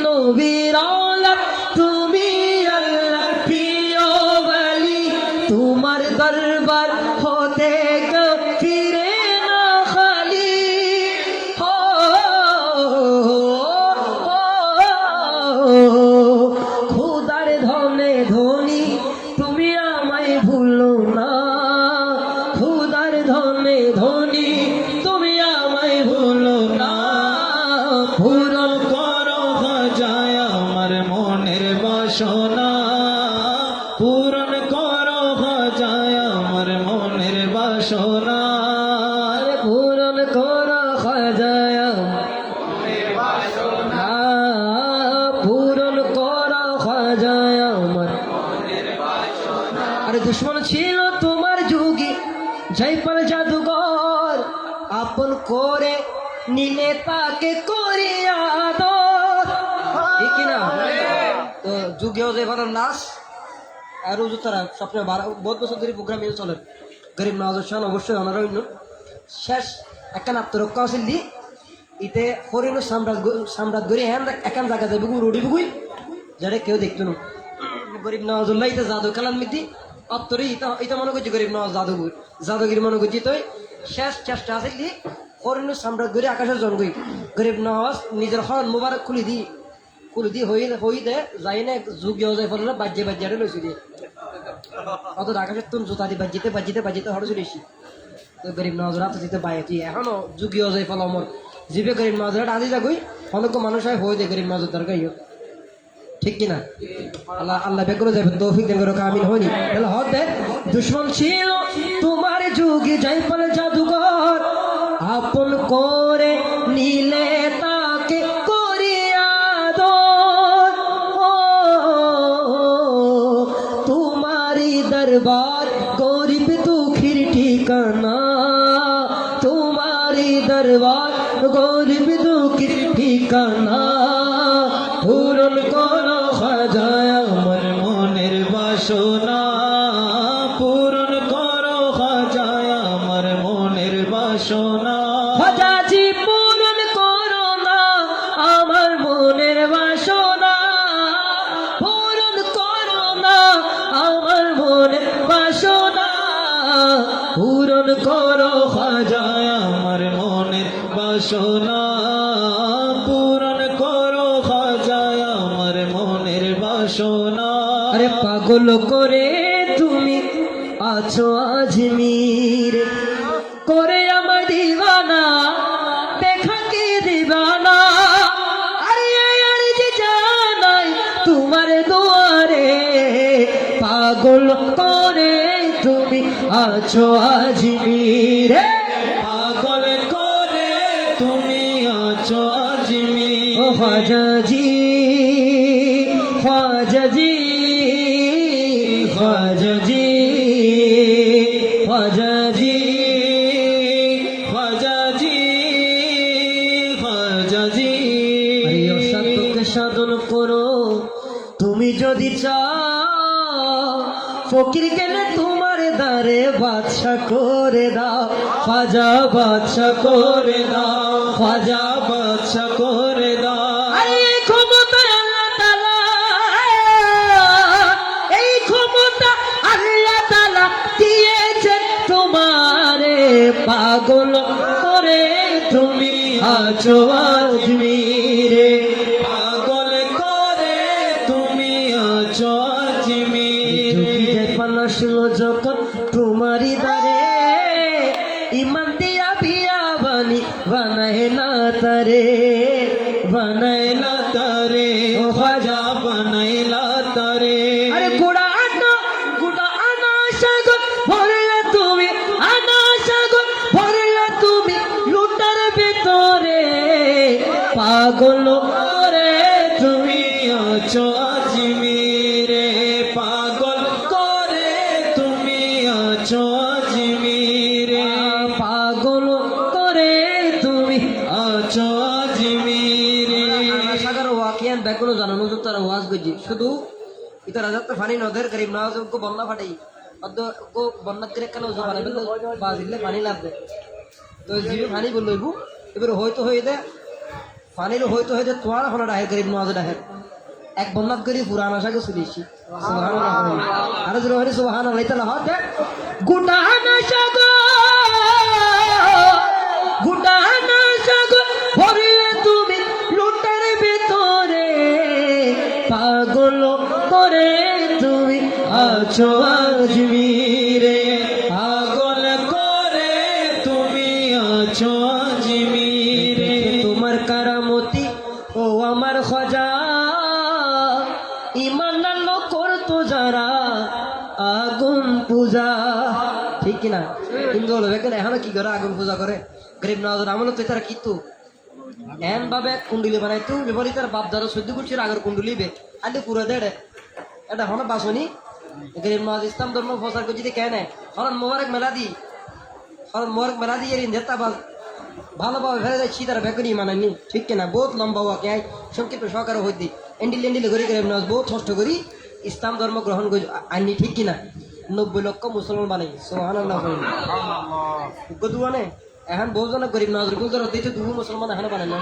নবীর আওলাদ তুমি আল্লাহর প্রিয় ওয়ালি তোমার দরবার হতে ফিরে না খালি খোদার ধনে ধনী তুমি আমায় ভুলো না খোদার ধনে ধনী তুমি আমায় ভুলো না পূরণ করো খাজায় আমার মনের বাসনা পূরণ করো খাজায় আমার মনের বাসনা পূরণ করো খাজায় পূরণ করো খাজায় আমার আরে দুশ্মন ছিল তোমার যুগে জয়পাল জাদুঘর আপন করে নিলে তাকে করিয়া ঠিক না তো যুগেও যে ভালো নাচ আর তারা সবসময় বহুত বছর ধরে প্রোগ্রাম চলে গরিব নওয়াজ শান অবশ্যই ওনারা অন্য শেষ একখান আত্মরক্ষা আছিল দি ইতে হরিণ সাম্রাট গড়ি হ্যাঁ একান জায়গা যাবে রুডি বুগুই যারা কেউ দেখতো না গরিব নওয়াজুল্লাহ ইতে জাদু খেলার মধ্যে অত্তরে ইটা মনে করছি গরিব নওয়াজ জাদুগিরি মনে করছি তো শেষ চেষ্টা আছিল দি হরিণ সাম্রাট গড়ি আকাশের জনগই গরিব নওয়াজ নিজের হরণ মোবারক খুলি দি হই দে যাই না যুগীয় যাই ফলে বাজ্যে লইছি দিয়ে অত আকাশের তুন জুতা দি বাজিতে হরে চলে এসি তো গরিব নওয়াজরা তো দিতে বাইতি এখনো যুগীয় যাই ফল অমর জিবে গরিব নওয়াজরা আদি যাগুই অনেক মানুষ হয় হয়ে যায় গরিব নওয়াজ দরকার ঠিক কিনা আল্লাহ বেগুলো যাবে তৌফিক দেন করো কামিল হয়নি তাহলে হতে দুশ্মন ছিল তোমার যুগে যাই ফলে জাদুঘর আপন করে নিলে তাকে করিয়া তোমারি দরবার গরিব দুঃখীর ঠিকানা তোমারি দরবার গরিব দুঃখীর ঠিকানা পূরণ করো খাজায় আমার মনের বাসনা পূরণ করো খাজায় আমার মনের বাসনা খাজাজি পূরণ করো না আমার মনের বাসনা পূরণ করো না আমার মনের বাসনা পূরণ করো খাজায় আমার মনের বাসনা পূরণ করো খাজায় আমার মনের বাসনা আরে পাগল করে তুমি আছো আজমির করে আমার দিওয়ানা দেখা কি দিবানা আরে আর যে জানাই তোমার দুয়ারে পাগল করে তুমি আছো আজমির পাগল করে তুমি আছো আজমির ও খাজাজি খাজাজি খাজাজি খাজাজি খাজাজি খাজাজি আরে অসাধ্যকে সাধন করো তুমি যদি চাও ফকির গেলে তোমার দ্বারে বাদশা করে দাও খাজা বাদশা করে দাও খাজা বাদশা করে দাও এই ক্ষমতা আল্লাহ তাআলা দিয়েছে তোমারে পাগল করে তুমি আছো আজমিরে পাগল করে যখন তোমারই দ্বারে ইমান দিয়া বিয়া বানি বানায় না তারে ও খাজা बनाइला तारे আরে গোড়া আনা সাগর ভরলা তুমি আনা সাগর ভরলা তুমি লুটার ভিতরে পাগল করে তুমি আছো আজমিরে পাগল করে তুমি আছো আজমিরে পাগল করে তুমি আছো আজমিরে সাগর ওয়াকিয়ান ব্যাকুল জানানো তো তারা ওয়াজ গজি শুধু ইতার রাজাত ফানি নদের গরিব নওয়াজ কো বন্না ফাটাই অদ্দ কো বন্না করে কেন ওজো বানাবে তো বাজিলে পানি লাগবে তো জিবি পানি বললইবু এবারে হয়তো হয়ে দে পানির হয়তো হয়ে দে তোয়ার হলো ডাহে গরিব নওয়াজ ডাহে এক বন্নাত করি পুরান আশাকে শুনেছি সুবহানাল্লাহ আর জোরে হরি সুবহানাল্লাহ তাআলা হতে গুটানা সাগর ভরলে তুমি লুটার ভিতরে পাগল করে তুমি আছো আজমিরে পাগল করে তুমি আছো আজমিরে তোমার কারামতি ও আমার খজা ইমান আনলো করতো যারা আগুন পূজা ঠিক কিনা হিন্দু হলো বেকেন এখন কি করে আগুন পূজা করে গরিব নওয়াজ আমল তো তারা কিন্তু এন ভাবে কুণ্ডুলি বানাই তুই বিপরীত তার বাপ দাদা সহ্য করছিস আগের কুণ্ডুলি বে আলি পুরো দেড়ে এটা হন বাসনি গরিব নওয়াজ ইসলাম ধর্ম প্রচার করছি কেন হরন মোবারক মেলা দিয়ে যেতা ভালোভাবে ফেলে যাচ্ছি তারা বেকরি মানায়নি ঠিক কিনা বহুত লম্বা হওয়া কে সংক্ষিপ্ত সহকারে হইতে এন্ডিল এন্ডিলে করি গরিব নওয়াজ বহুত কষ্ট করি ইসলাম ধর্ম গ্রহণ করি আইনি ঠিক কিনা 90 লক্ষ মুসলমান বানাই সুবহানাল্লাহ গদুয়ানে এখন বহুজনে গরিব নওয়াজের বুল ধরা দিতে দুবু মুসলমান এখন বানাই না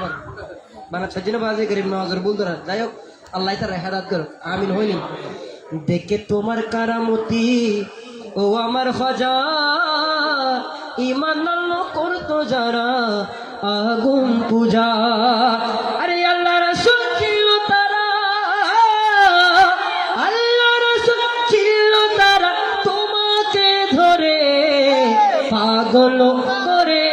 মানে ছজিনে বাজে গরিব নওয়াজের বুল ধরা যাই হোক আল্লাহ তার হেদায়েত কর আমিন হইনি দেখে তোমার কারামতি ও আমার খজা ইমান আল্লাহ করতো যারা আগুন পূজা আরে আল্লাহ রাসূল ছিল তারা আল্লাহ রাসূল ছিল তারা তোমাকে ধরে পাগল করে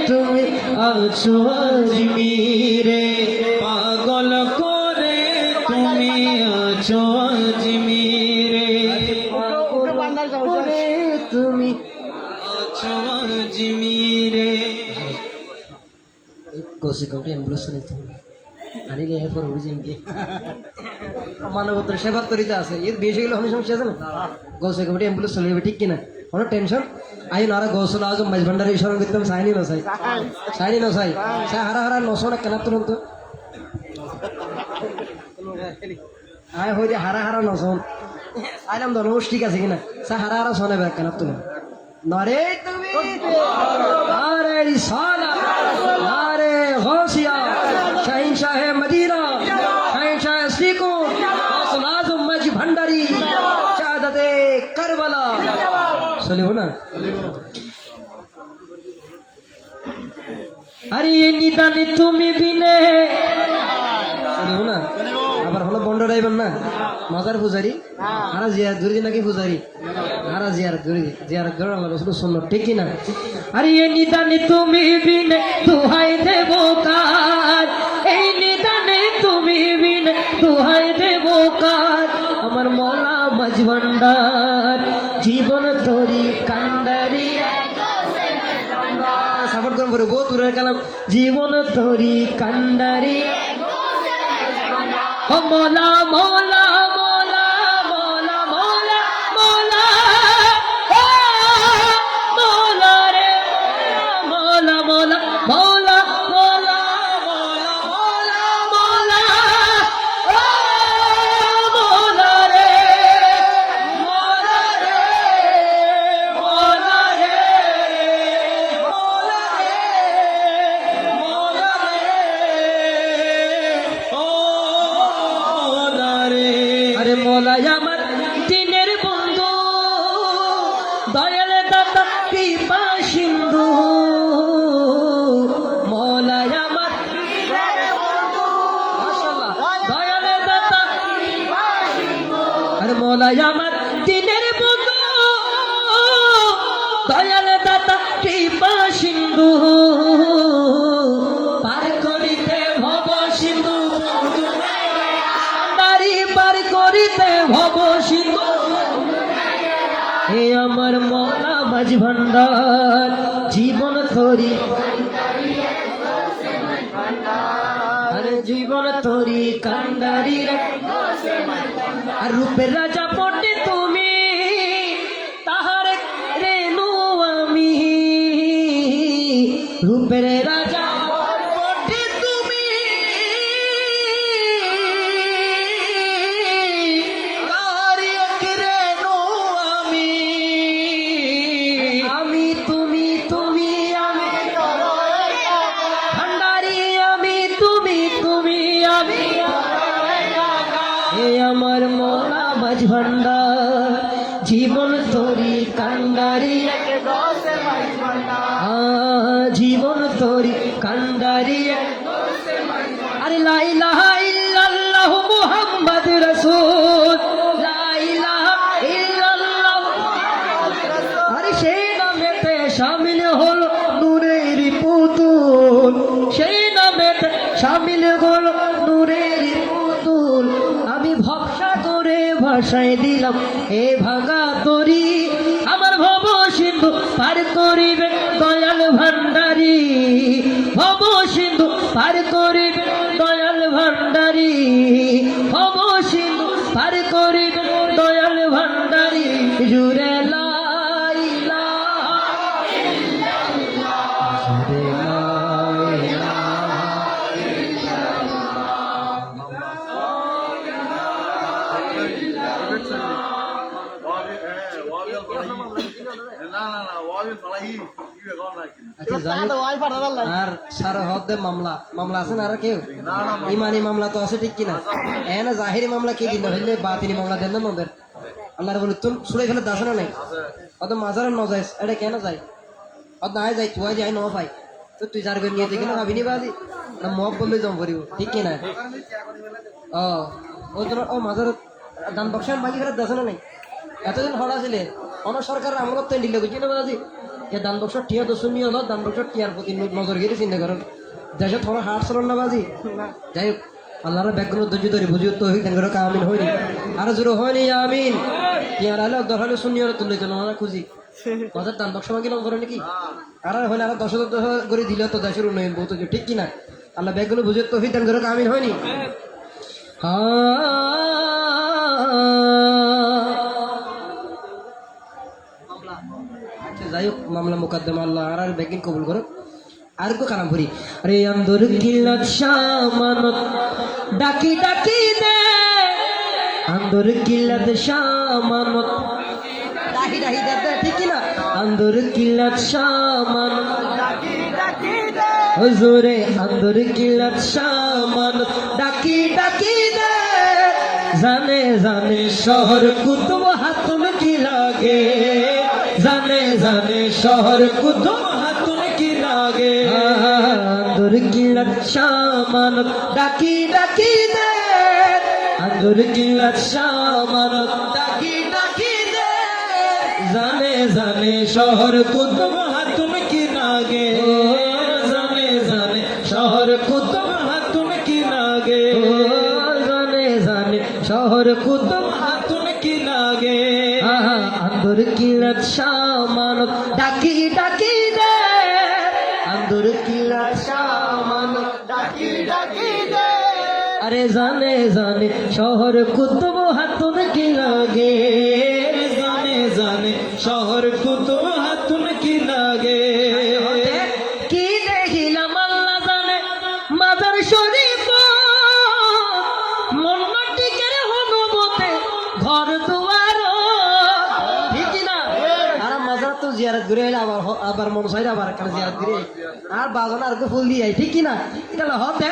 তুমি আছো আজমিরে পাগল করে তুমি আছো আজমিরে করে তুমি আছো আজমিরে গোসি কোটি অ্যাম্বুলেন্স নিতে আনি গে এরপর উড়িজিনকে মানবতার সেবা করিতে আছে এর বেশি গেলে অনেক সমস্যা আছে না গোসি কোটি অ্যাম্বুলেন্স চলে ঠিক কিনা কোনো টেনশন আই নারা গোসল আজম মাঝ ভান্ডারে ইশারা করতাম সাইনি না সাই সাই হারা হারা নশো না কেন তুলন্ত আয় হই হারা হারা নশন আইলাম ধর্মস ঠিক আছে কিনা সাই হারা হারা শোনে বের কেন তুলো নরে তুমি আরে রিসালা আরে গৌসিয়া শাহিনশাহ মদিনা শাহিনশাহ শ্রীকুট গোসল আজম মাঝ ভান্ডারি শাহাদাতে কারবালা চলিব না আরে নিদানে তুমি বিনে চলিব না আবার হলো বন্ড ড্রাইভার না মাজার পূজারি হারা জিয়ার দুর্দি নাকি পূজারি হারা জিয়ার দুর্দি জিয়ার গড় আল্লাহ রাসূল সুন্নাত ঠিক কি না আরে নিদানে তুমি বিনে দুহাই দেব কার এই নিদানে তুমি বিনে দুহাই দেব কার আমার মওলা মাঝ ভান্ডার জীবন তরি কান্ডারি সাপোর্ট করুন করে বহুত দূরের কালাম জীবন তরি কান্ডারি ও মওলা মওলা মওলা মওলা মওলা মওলা ও মওলা রে মওলা মওলা মওলা মওলা মওলা মওলা ও মওলা রে মওলা রে মওলা রে মওলা রে আরে মওলাই আমার দিনের বন্ধু দয়াল দাতা কৃপা সিন্ধু মওলাই আমার মাশাআল্লাহ দয়াল দাতা আরে মওলাই আমার দিনের বন্ধু দয়াল দাতা কৃপা সিন্ধু পার করিতে ভব সিন্ধু কান্ডারি পার করিতে ভব সিন্ধু হে আমার মৌলা মাঝ ভান্ডার জীবন ধরি আরে জীবন ধরি কান্ডারি আর রূপের রাজা পটে তুমি তাহার রেণু আমি রূপের রাজা পটে তুমি তাহার রেণু আমি আমি তুমি তুমি আমি ভান্ডারি আমি তুমি তুমি আমি হে আমার মৌলা মাঝ ভান্ডার জীবন তরি কান্ডারি জীবন তরি কান্ডারি আরে লা ইলাহা ইল্লাল্লাহু মুহাম্মদ রাসূল লা ইলাহা ইল্লাল্লাহু আরে সেই নামেতে শামিল হল নূরের পুতুল সেই নামেতে শামিল হল নূরের পুতুল আমি ভরসা করে ভাষায় দিলাম এ ভাঙা তরি আমার ভব সিন্ধু পার করিবে দয়াল ভান্ডারি ভব সিন্ধু পার করিবে দয়াল ভান্ডারি ভব সিন্ধু পার করিবে দয়াল ভান্ডারি জুড়ে লা ইলাহা ইল্লাল্লাহ জুড়ে লা ইলাহা আচ্ছা যাই হোক, ওয়াই ফাটা দাও আর সারা হদ্দে মামলা মামলা আছে না আর কেউ ইমানি মামলা তো আছে ঠিক কিনা না জাহিরি মামলা কি দিন হইলে বাতিনি মামলা দেন না নদের আল্লাহ বলে তুমি ছুড়ে ফেলে দাস না নাই অত মাজারে ন যাইস এটা কেন যাই অত নাই যাই তুই যাই ন পাই তো তুই যার করে নিয়ে দেখি না ভাবিনি বাদি না মগ বললে জম করিব ঠিক কিনা ও তোর ও মাজার দান বক্সান বাকি ফেলে দাস না নাই এতদিন হরা ছিলে অন সরকার আমলত তো দিলে বুঝি না বাজি এ দান বক্স টিয়া তো শুনি হলো দান বক্স টিয়ার প্রতি নজর গিয়ে চিন্তা করেন দেশে থোড়া হাট চলন না বাজি যাই হোক আল্লাহর ব্যাকগ্রাউন্ড ধৈর্য ধরে বুঝিও তো হই তেন কামিন হয়নি আরো জোরে হয়নি আমিন টিয়ার আলো দরহালে শুনি হলো তুলে জন না খুঁজি বাজার দান বক্স মাগি লং করে নাকি আর হইলে আর 10,000 করে দিলে তো দেশের উন্নয়ন বহুত ঠিক কিনা আল্লাহ ব্যাকগ্রাউন্ড বুঝিও তো হই তেন কামিন হয়নি যাই হোক মামলা মুকদ্দমা আল্লাহ আর বেগিন কবুল করো আর কো কালাম ভরি আরে আন্দর কিল্লাত শামানত ডাকি ডাকি দে আন্দর কিল্লাত শামানত ডাকি ডাকি দে ঠিক কি না আন্দর কিল্লাত শামানত ডাকি ডাকি দে হুজুরে আন্দর কিল্লাত শামানত ডাকি ডাকি দে জানে জানে শহর কুতুব হাতুন কি লাগে জানে জানে শহর কুতুব হাতুন কি লাগে আন্দর কিল্লাত শামানত ডাকি ডাকি দে আন্দর কিল্লাত শামানত ডাকি ডাকি দে জানে জানে শহর কুতুব হাতুন কি লাগে জানে জানে শহর কুতুব হাতুন কি লাগে জানে জানে শহর কুতুব হাতুন কি লাগে আন্দর কিল্লাত শামানত ডাকি ডাকি দে আন্দর কিল্লাত শামানত ডাকি ডাকি দে আরে জানে জানে শহর কুতুব হাতুন কি লাগে জানে জানে শহর কুতুব হাতুন কি লাগে কি দেখিলাম আল্লাহ জানে মাজার শরীফ মন মাটিকের হনুবতে ঘর দুয়ার ঠিক না আর মাজার তো জিয়ারত ঘুরে এলে আবার মন চাইলে আবার একটা জিয়ারত ঘুরে আর বাগান আর ফুল দিয়ে ঠিক কিনা এটা হতে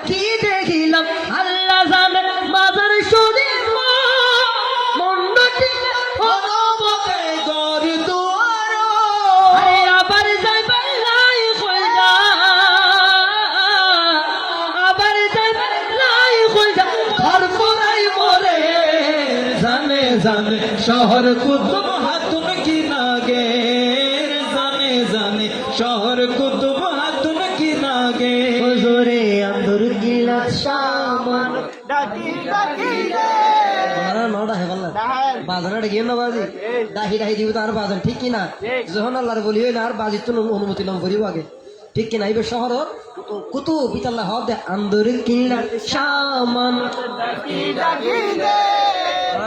কি দেখিলাম আল্লাহ জানে মাজার শরীফ মন মাটিকের হনুবতে ঘর দুয়ার আরে আবার যাইবে লাই কইলা আবার যাইবে লাই কইলা ঘর পড়াই মরে জানে জানে শহর কুতুব হাতুন কি লাগে বাজারে গিয়ে না বাজি ডাহি ডাহি দিব তার বাজার ঠিক কিনা যখন আল্লাহর বলি হই না আর বাজির তো অনুমতি লম করিব আগে ঠিক কিনা এইবার শহর কুতু বিতাল্লাহ হবে আন্দরের কিল্লা সামান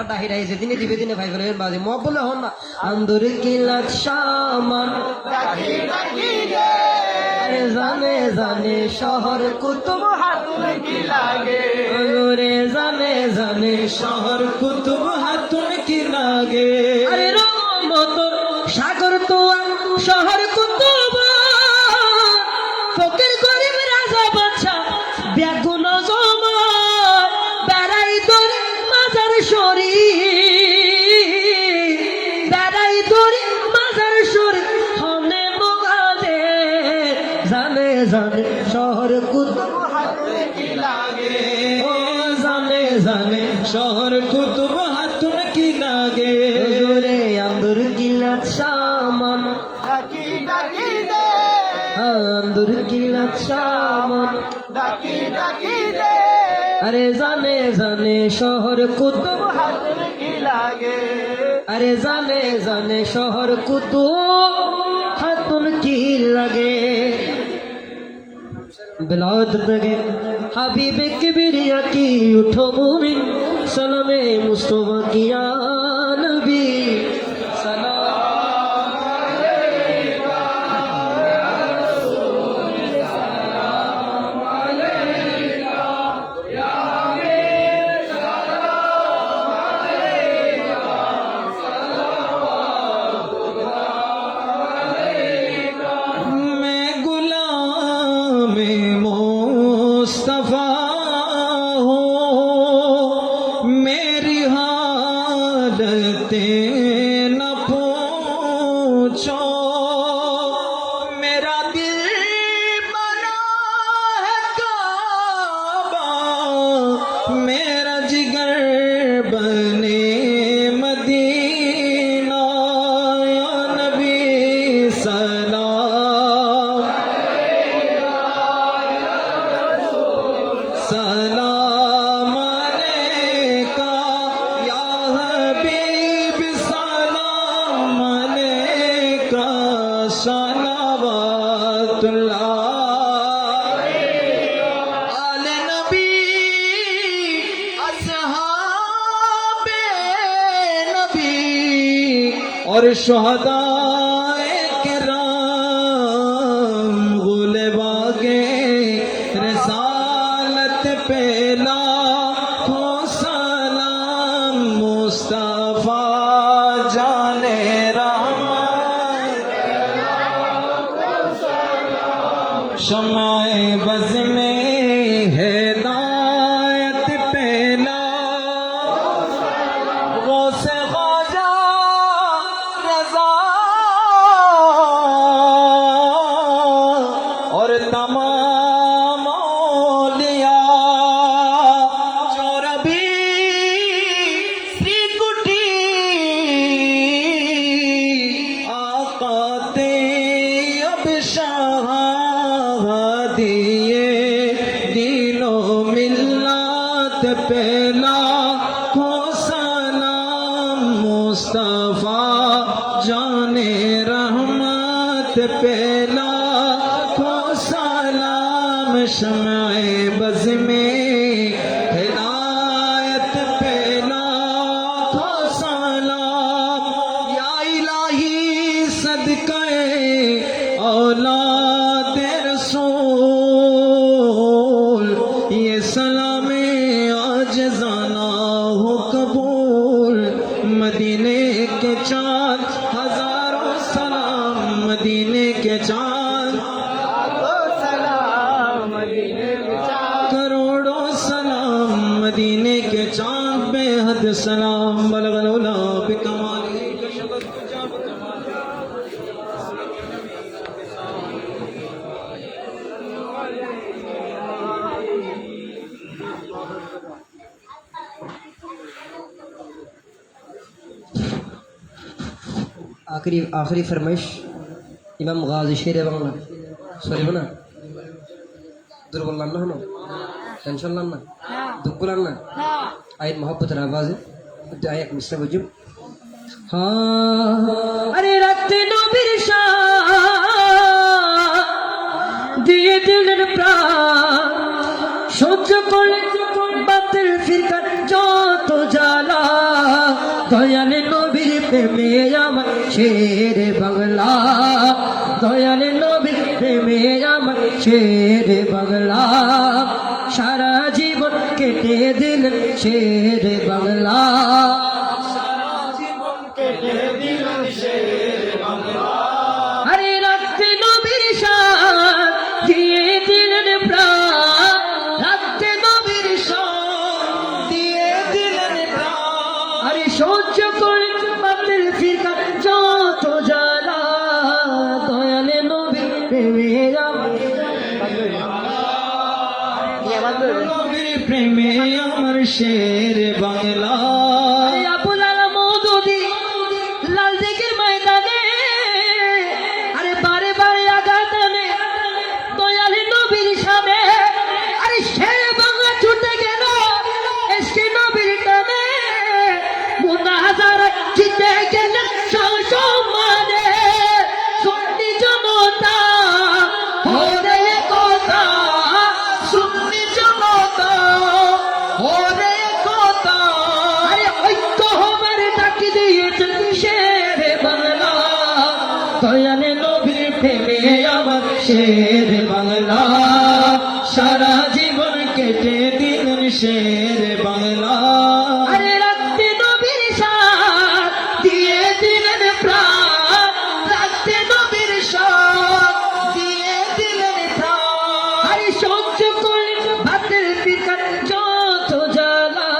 ডাহি ডাহি যেদিনে দিবে দিনে ভাই বলে বাজি মব বলে হন না আন্দরের কিল্লা সামান জানে জানে শহর কুতুব হাতুনে কি লাগে রে জানে জানে শহর কুতুব হাতুন কি লাগে আরে রহমত সাগর তো শহর কুতুব ফকির গরিব রাজা বাদশা বেগুন জমা বেড়াই দরে মাজার শরী বেড়াই দরে মাজার শরী হনে মোগাদে জানে জানে শহর কুতুব হাতুনে কি লাগে ও জানে জানে শহর কুতুব হাতুন কি লাগে রে আন্দর কিলাত সামান ডাকি ডাকি দে আন্দর কিলাত সামান ডাকি ডাকি দে আরে জানে জানে শহর কুতুব হাতুনে কি লাগে আরে জানে জানে শহর কুতুব হাতুন কি লাগে बिलावत लगे हबीब किबरिया की उठो मोमिन सलामे मुस्तफा किया नबी मैं गुलाम मुस्तफा हूँ मेरी हालत न पूछो मेरा दिल बना है काबा मेरा जिगर बने मदीना या नबी सलाम सलाम अलैका या हबीब सलाम अलैका सलावतुल्लाह आले नबी अस्हाबे नबी और शुहदाए किराम गुले बागे रसालत पेला हो सलाम मुस्तफा जाने रहमान शमाए बज़ में हिदायत पेला गौसे ख्वाजा रज़ा और तमाम औलिया जो रबी श्री कुटी आका ते अब शाह दिए दीनो मिल्लत पेला को सलाम मुस्तफा जाने रहमत पेला को सलाम शमाए बज़ में हिदायत पेला को सलाम या इलाही सदक़े औलाद रसूल ये सलामे आज जाना हो कबूल मदीने के चाँद हजारों सलाम मदीने के चाँद सलाम मदीने के चाँद करोड़ों सलाम मदीने के चाँद बेहद सलाम बलगल उला बिकमाली कशबत जब आखिरी आखिरी फरमाइश इमाम गाजी शेर बांगला सॉरी ना दुर्बल लाना हनो टेंशन लाना दुख लाना आयत मोहब्बत आवाज़ है आयत मिसरा वजूब আরে রাখতে নবীর শান দিয়ে দিলেন প্রাণ সহ্য করলে বাতিল ফিরকার যত জ্বালা দয়ালে নবীর প্রেমে আমার শের বাংলা দয়ালে নবীর প্রেমে আমার শের বাংলা সারা জীবন কেটে দিলেন শের বাংলা আরে রাখতে নবীর শান দিয়ে দিলেন প্রাণ রাখতে নবীর শান দিয়ে দিলেন প্রাণ আরে সহ্য করে বাতিল ফিরকা যত জ্বালা দয়ালে নবীর প্রেমে নবীর প্রেমে আমার শের বাংলা আরে আবুল আলা মওদুদি লাল দিঘির ময়দানে আরে বারে বারে আঘাত আনে দয়ালে নবীর সামনে আরে শের বাংলা ছুটে গেল এসকে নবীর টানে মুনাজারা জিতে গেলেন সম্মানে সুন্নি জনতা ওরে কথা সুন্নি জনতা ওরে কথা আরে ঐক্য হবার ডাকি দিয়েছেন শের বাংলা দয়ালে নবীর প্রেমে আমার শের বাংলা সারা জীবন কেটে দিলেন শের বাংলা আরে রাখতে নবীর শান দিয়ে দিলেন প্রাণ রাখতে নবীর শান দিয়ে দিলেন প্রাণ আরে সহ্য করলেন বাতিল ফিরকার যত জ্বালা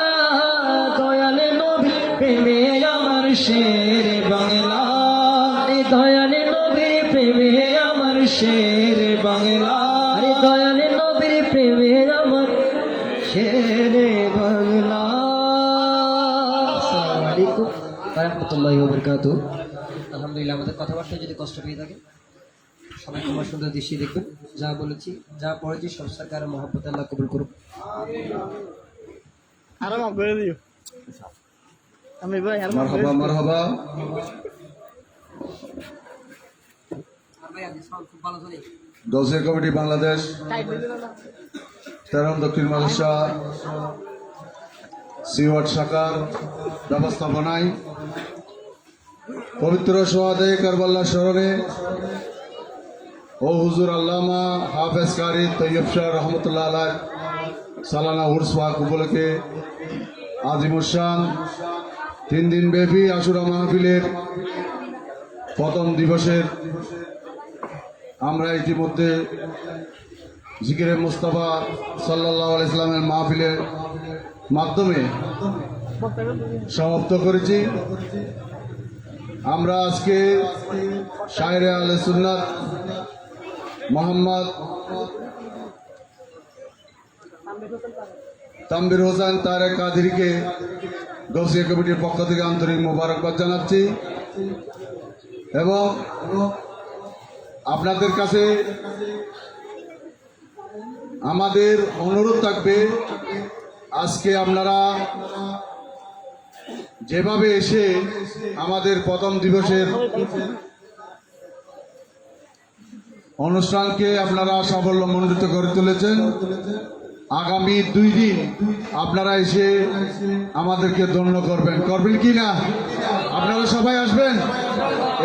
দয়ালে নবীর প্রেমে আমার শের বাংলা আরে দয়ালে নবীর প্রেমে আমার শের বাংলা আরে দয়ালে নবীর প্রেমে আমার শের বাংলা আসসালামু আলাইকুম ওয়া রাহমাতুল্লাহি ওয়া বারাকাতুহু আলহামদুলিল্লাহ, আমাদের কথাবার্তায় যদি কষ্ট পেয়ে থাকে সবাই তোমার সুন্দর দৃষ্টি দেখবেন। যা বলেছি যা পড়েছি সব সরকার মহব্বত আল্লাহ কবুল করুক। আরো মাফ করে দিও আমি ভাই আর মাফ করে মারহাবা মারহাবা দলসিয়া কমিটি বাংলাদেশ টাইট করে দিও না 13 দক্ষিণ মালয়েশিয়া সিওয়াট শাখার ব্যবস্থাপনায় পবিত্র সোহাদে কারবাল্লা শহরে ও হুজুর আল্লামা হাফেজ কারি তৈয়ব শাহ রহমতুল্লাহ আলাইহ সালানা উর্স ওয়াক উপলক্ষে আজিমুসান 3 দিন ব্যাপী আশুরা মাহফিলের প্রথম দিবসের আমরা ইতিমধ্যে জিকিরে মুস্তাফা সাল্লাল্লাহু আলাইহি সাল্লামের মাহফিলের মাধ্যমে সমাপ্ত করেছি। আমরা আজকে শায়রে আহলে সুন্নাত মোহাম্মদ তানভীর হোসেন তারেক কাদেরীকে গৌসিয়া কমিটির পক্ষ থেকে আন্তরিক মোবারকবাদ জানাচ্ছি এবং আপনাদের কাছে আমাদের অনুরোধ থাকবে, আজকে আপনারা যেভাবে এসে আমাদের প্রথম দিবসের অনুষ্ঠানকে আপনারা সাফল্যমণ্ডিত করে তুলেছেন, আগামী 2 দিন আপনারা এসে আমাদেরকে ধন্য করবেন কি না? আপনারা সবাই আসবেন।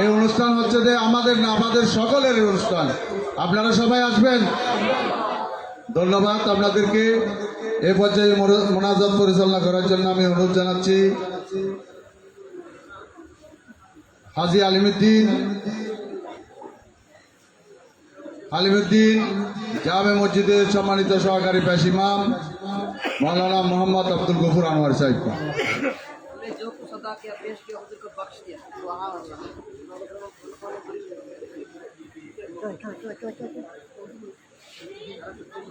এই অনুষ্ঠান হচ্ছে যে আমাদের না, আমাদের সকলের এই অনুষ্ঠান। আপনারা সবাই আসবেন। ধন্যবাদ আপনাদেরকে। এ পর্যায়ে মোনাজাত পরিচালনা করার জন্য আমি অনুরোধ জানাচ্ছি হাজী আলিমুদ্দিন জামে মসজিদের সম্মানিত সহকারী পেশ ইমাম মৌলানা মোহাম্মদ আব্দুল গফুর আনোয়ার সাহেবকে।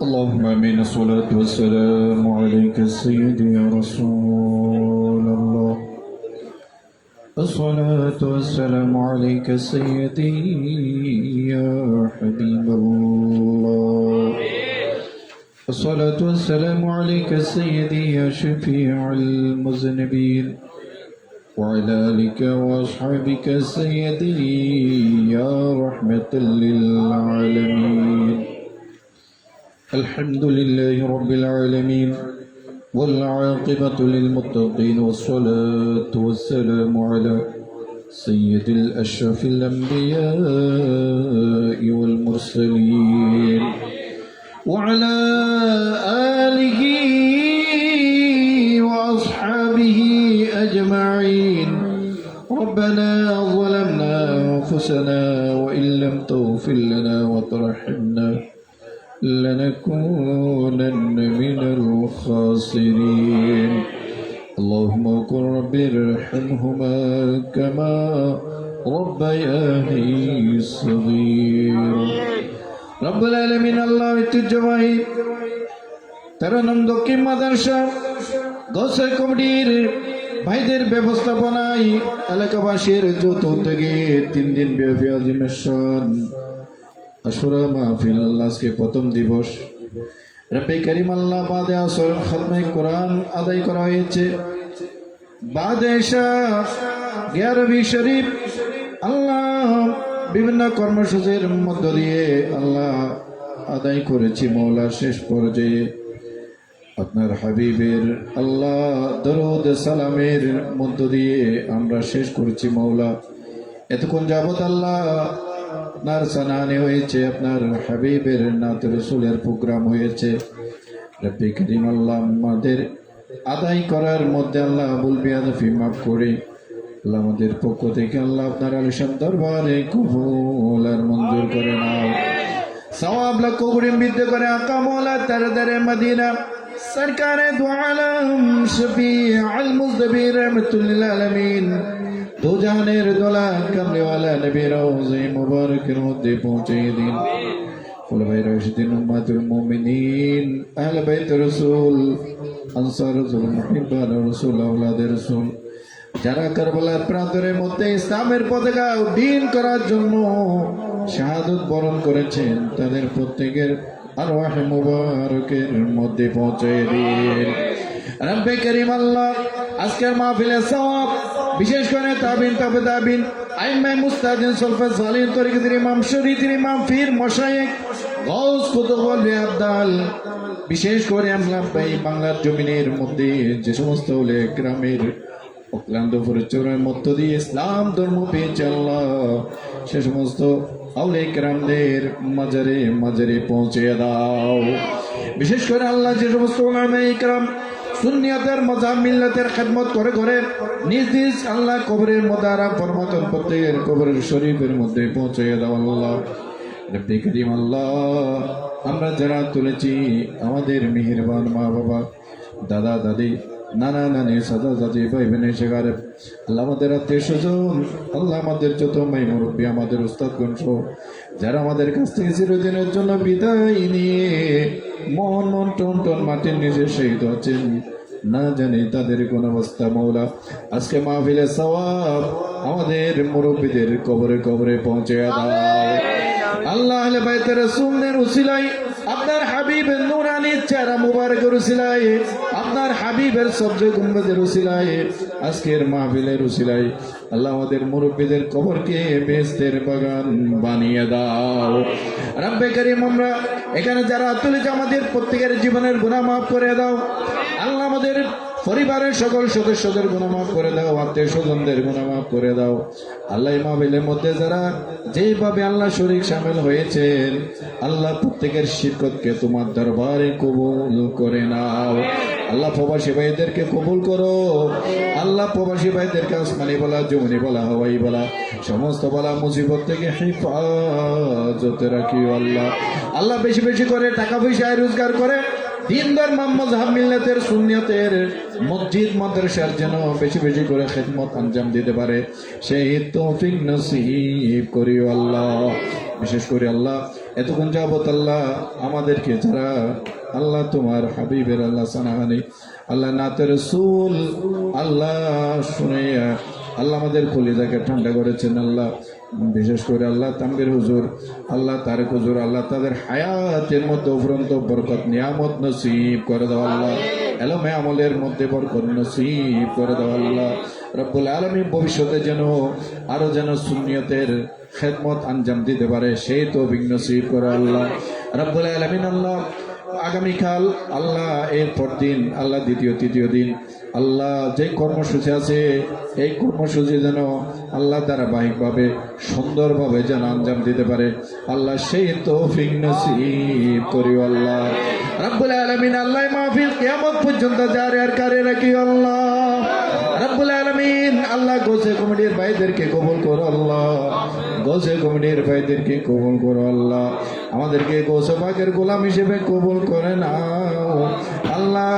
اللهم امين الصلاة والسلام عليك سيدي يا رسول الله. الصلاة والسلام عليك سيدي يا حبيب الله. الصلاة والسلام عليك سيدي يا شفيع المذنبين. وعلى آلك وأصحابك سيدي يا رحمة للعالمين. الحمد لله رب العالمين والعاقبة للمتقين والصلاة والسلام على سيد الأشرف الأنبياء والمرسلين وعلى آله وأصحابه أجمعين. ربنا ظلمنا أنفسنا وإن لم تغفر لنا وترحمنا لنكونن من الخاسرين. اللهم قل رب ارحمهما كما ربياني صغير. رب العالمين আল্লাহ ঐতিহ্যবাহী 13 নং দক্ষিণ মাদ্রাসা গোসা কমিটির ভাইদের ব্যবস্থাপনায় এলাকাবাসীর যৌথ উদ্যোগে 3 দিন ব্যাপী আজিমেশন আশুরা মাহফিল আজকে প্রথম দিবস। রব্বে করিম আল্লাহ বাদে আসর খতমে কোরআন আদায় করা হয়েছে। বাদে এশা গিয়ারবি শরীফ আল্লাহ বিভিন্ন কর্মসূচির মধ্য দিয়ে আল্লাহ আদায় করেছি। মওলা শেষ পর্যায়ে আপনার হাবিবের আল্লাহ দরুদ সালামের মধ্য দিয়ে আমরা শেষ করছি। মওলা এতক্ষণ যাবত আল্লাহ আপনার সানানে হয়েছে, আপনার হাবিবের নাত রসুলের প্রোগ্রাম হয়েছে। রব্বে করিম আল্লাহ আমাদের আদায় করার মধ্যে আল্লাহ ভুল বিয়াদফি মাফ করে আল্লাহ আমাদের পক্ষ থেকে আল্লাহ আপনার আলিশান দরবারে কবুল আর মঞ্জুর করে নাও। সওয়াব লাখ কোটি বৃদ্ধি করে আকা মওলা তারদারে মদিনা সরকারে দু আলম শফিউল মুজতবী রাহমাতুল লিল আলামিন দো জাহানের দোলা কামলিওয়ালা নবী রওজে মুবারকের মধ্যে পৌঁছে দিন। খুলাফায়ে রাশিদিন উম্মাতুল মুমিনিন আহলে বাইত রাসূল আনসার রাসূল মুহিব্বান রাসূল আওলাদের রাসূল যারা কারবালার প্রান্তরের মধ্যে ইসলামের পতাকা উড্ডীন করার জন্য শাহাদত বরণ করেছেন তাদের প্রত্যেকের আরওয়াহ মুবারকের মধ্যে পৌঁছে দিন। রব্বে করিম আল্লাহ আজকের মাহফিলের সওয়াব বিশেষ করে তাবিন তাবে তাবিন আইম্মায়ে মুস্তাদিন সুলফা সালিন তরিকতের ইমাম শরীফের ইমাম পীর মশায়েখ গাউস কুতুব ওয়ালি আবদাল বিশেষ করে আমরা বাংলার জমিনের মধ্যে যে সমস্ত ওলে গ্রামের অক্লান্ত পরিচয়ের মধ্য দিয়ে ইসলাম ধর্ম পেয়েছে আল্লাহ সে সমস্ত আউলে কেরামদের মাজারে মাজারে পৌঁছে দাও। বিশেষ করে আল্লাহ যে সমস্ত উলামায়ে কেরাম সুন্নিয়াতের মাযহাব মিল্লাতের খেদমত করে করে নিজ নিজ আল্লাহ কবরের মোদারা ফরমাতন প্রত্যেকের কবরের শরীফের মধ্যে পৌঁছে দাও আল্লাহ। রব্বে করিম আল্লাহ আমরা যারা তুলেছি আমাদের মেহেরবান মা বাবা দাদা দাদি নানা নানি সাদা দাদি ভাই বোন শেখার আল্লাহ আমাদের আত্মীয় স্বজন আল্লাহ আমাদের যত মাই মুরব্বী আমাদের উস্তাদগণ সহ যারা আমাদের কাছ থেকে চিরদিনের জন্য বিদায় নিয়ে মন মন টন টন মাটির নিচে শহীদ হচ্ছেন না জানি তাদের কোন অবস্থা। মওলা আজকে মাহফিলের সওয়াব আমাদের মুরব্বীদের কবরে কবরে পৌঁছে দাও আল্লাহ। আহলে বাইত রাসূলের উসিলায় আপনার হাবিবের নূরানি চেহারা মুবারকের উসিলায় আপনার হাবিবের সবজে গুম্বদের উসিলায় আজকের মাহফিলের উসিলায় আল্লাহ আমাদের মুরব্বীদের কবরকে বেহেশতের বাগান বানিয়ে দাও। রব্বে করিম আমরা এখানে যারা তুলেছে আমাদের প্রত্যেকের জীবনের গুনাহ মাফ করে দাও আল্লাহ। আমাদের পরিবারের সকল সদস্যদের গুনাহ মাফ করে দাও, আত্মীয় স্বজনদের গুনাহ মাফ করে দাও আল্লাহ। এই মাহফিলের মধ্যে যারা যেভাবে আল্লাহ শরীক শামিল হয়েছেন আল্লাহ প্রত্যেকের শিরকতকে তোমার দরবারে কবুল করে নাও আল্লাহ। প্রবাসী ভাইদেরকে কবুল করো আল্লাহ। প্রবাসী ভাইদেরকে আসমানি বলা জমিনি বলা হওয়াই বলা সমস্ত বলা মুসিবত থেকে হেফাজতে রাখিও আল্লাহ। আল্লাহ বেশি বেশি করে টাকা পয়সা রোজগার করে দিন ধর্ম মাযহাব মিল্লাতের সুন্নিয়তের মসজিদ মাদ্রাসার যেন বেশি বেশি করে খেদমত আঞ্জাম দিতে পারে সেই তৌফিক নসিব করিও আল্লাহ। বিশেষ করে আল্লাহ এতক্ষণ যাবত আল্লাহ আমাদেরকে যারা আল্লাহ তোমার হাবিবের আল্লাহ সানাহানি আল্লাহ নাতের রাসূল আল্লাহ শুনে আল্লাহ আমাদের কলিজাকে ঠান্ডা করেছেন আল্লাহ। বিশেষ করে আল্লাহ তানভীর হুজুর আল্লাহ তারেক হুজুর আল্লাহ তাদের হায়াতের মধ্যে উপরন্ত বরকত নিয়ামত নসিব করে দাও আল্লাহ। এলমে আমলের মধ্যে বরকত নসিব করে দাও আল্লাহ। রব্বুল আলামিন ভবিষ্যতে যেন আরো যেন সুন্নিয়তের খেদমত আঞ্জাম দিতে পারে সেই তৌফিক নসিব করো আল্লাহ রব্বুল আলামিন। আল্লাহ আগামীকাল আল্লাহ এরপর দিন আল্লাহ দ্বিতীয় তৃতীয় দিন আল্লাহ যে কর্মসূচি আছে এই কর্মসূচি যেন আল্লাহ ধারাবাহিকভাবে সুন্দরভাবে যেন আঞ্জাম দিতে পারে আল্লাহ সেই তৌফিক নসিব করিও আল্লাহ রব্বুল আলামিন। আল্লাহ মাহফিল কিয়ামত পর্যন্ত জারি আর কারে রাখি আল্লাহ রব্বুল আলামিন। আল্লাহ গোছে কমিটির ভাইদেরকে কবুল করো আল্লাহ, গোছে কমিটির ভাইদেরকে কবুল করো আল্লাহ, আমাদেরকে গোছে পাকের গোলাম হিসেবে কবুল করে নাও আল্লাহ।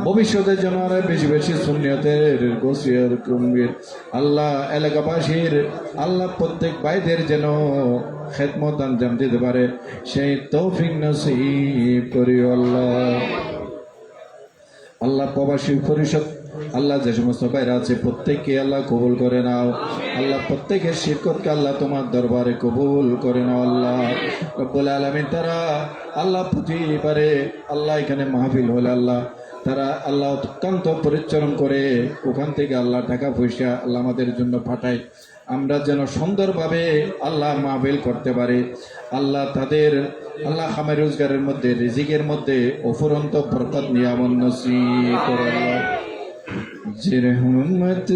ভবিষ্যতের জন্য আরো বেশি বেশি সুন্নিয়তের গোসিয়ার কুমবির আল্লাহ এলাকাবাসীর আল্লাহ প্রত্যেক ভাইদের যেন খেদমত আঞ্জাম দিতে পারে সেই তৌফিক নসিব করিও আল্লাহ। আল্লাহ প্রবাসী পরিষদ আল্লাহ যে সমস্ত ভাইরা আছে প্রত্যেককে আল্লাহ কবুল করে নাও আল্লাহ, প্রত্যেকের শিরকতকে আল্লাহ তোমার দরবারে কবুল করে নাও আল্লাহ রব্বুল আলামিন। তারা আল্লাহ প্রতিবারে আল্লাহ এখানে মাহফিল হলে আল্লাহ তারা আল্লাহ অত্যন্ত পরিশ্রম করে ওখান থেকে আল্লাহ টাকা পয়সা আল্লাহ আমাদের জন্য পাঠায়, আমরা যেন সুন্দরভাবে আল্লাহ মাহফিল করতে পারি আল্লাহ। তাদের আল্লাহ খামের রোজগারের মধ্যে রিজিকের মধ্যে অফুরন্ত বরকত নিয়ামত নসিব করো আল্লাহ। যে রহমত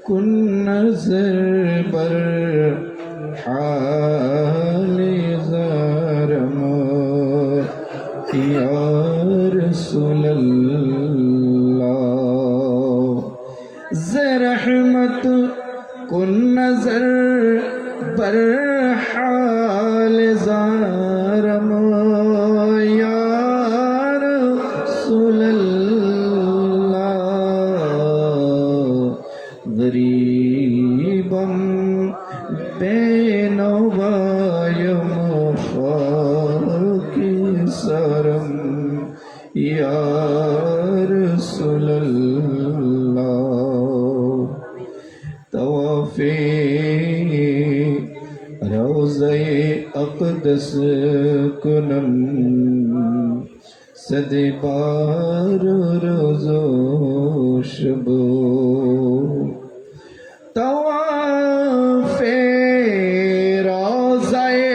কুন নজর बर हाल ज़रम या रसूल अल्लाह जे रहमत कुन नजर बर हाल ज़रम या रसूल गरीबम बेनवायम खाकी सरम या रसूलल्लाह तवाफे रोज़े अक़दस कुनम सदे बार रोज़ो शबो तवाफ़े रोज़ाए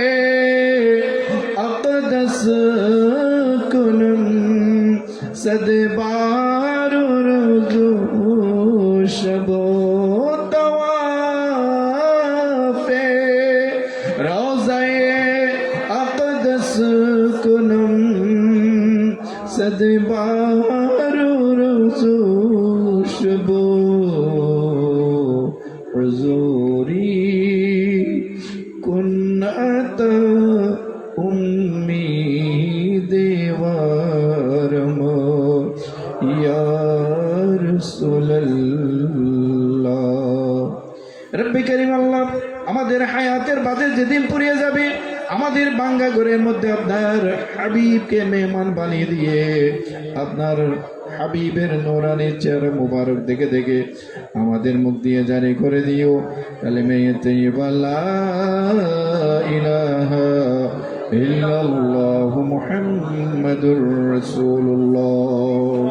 अक़दस कुनम सदे बार रोज़ो शबो तवाफ़े रोज़ाए अक़दस कुनम सदे बार रोज़ो शबो हुज़ूरी कुन्नत उम्मीद वारम या रसूलल्लाह। रब्बी करीम আল্লাহ আমাদের হায়াতের বাদে যেদিন পুড়িয়ে যাবে আমাদের বাঙ্গা ঘরের মধ্যে আপনার হাবিবকে মেহমান বানিয়ে দিয়ে আপনার হাবিবের নূরানি চেহারা মুবারক দেখে দেখে আমাদের মুখ দিয়ে জারি করে দিও কালিমে তাইয়্যিবা লা ইলাহা ইল্লাল্লাহু মুহাম্মাদুর রাসূলুল্লাহ।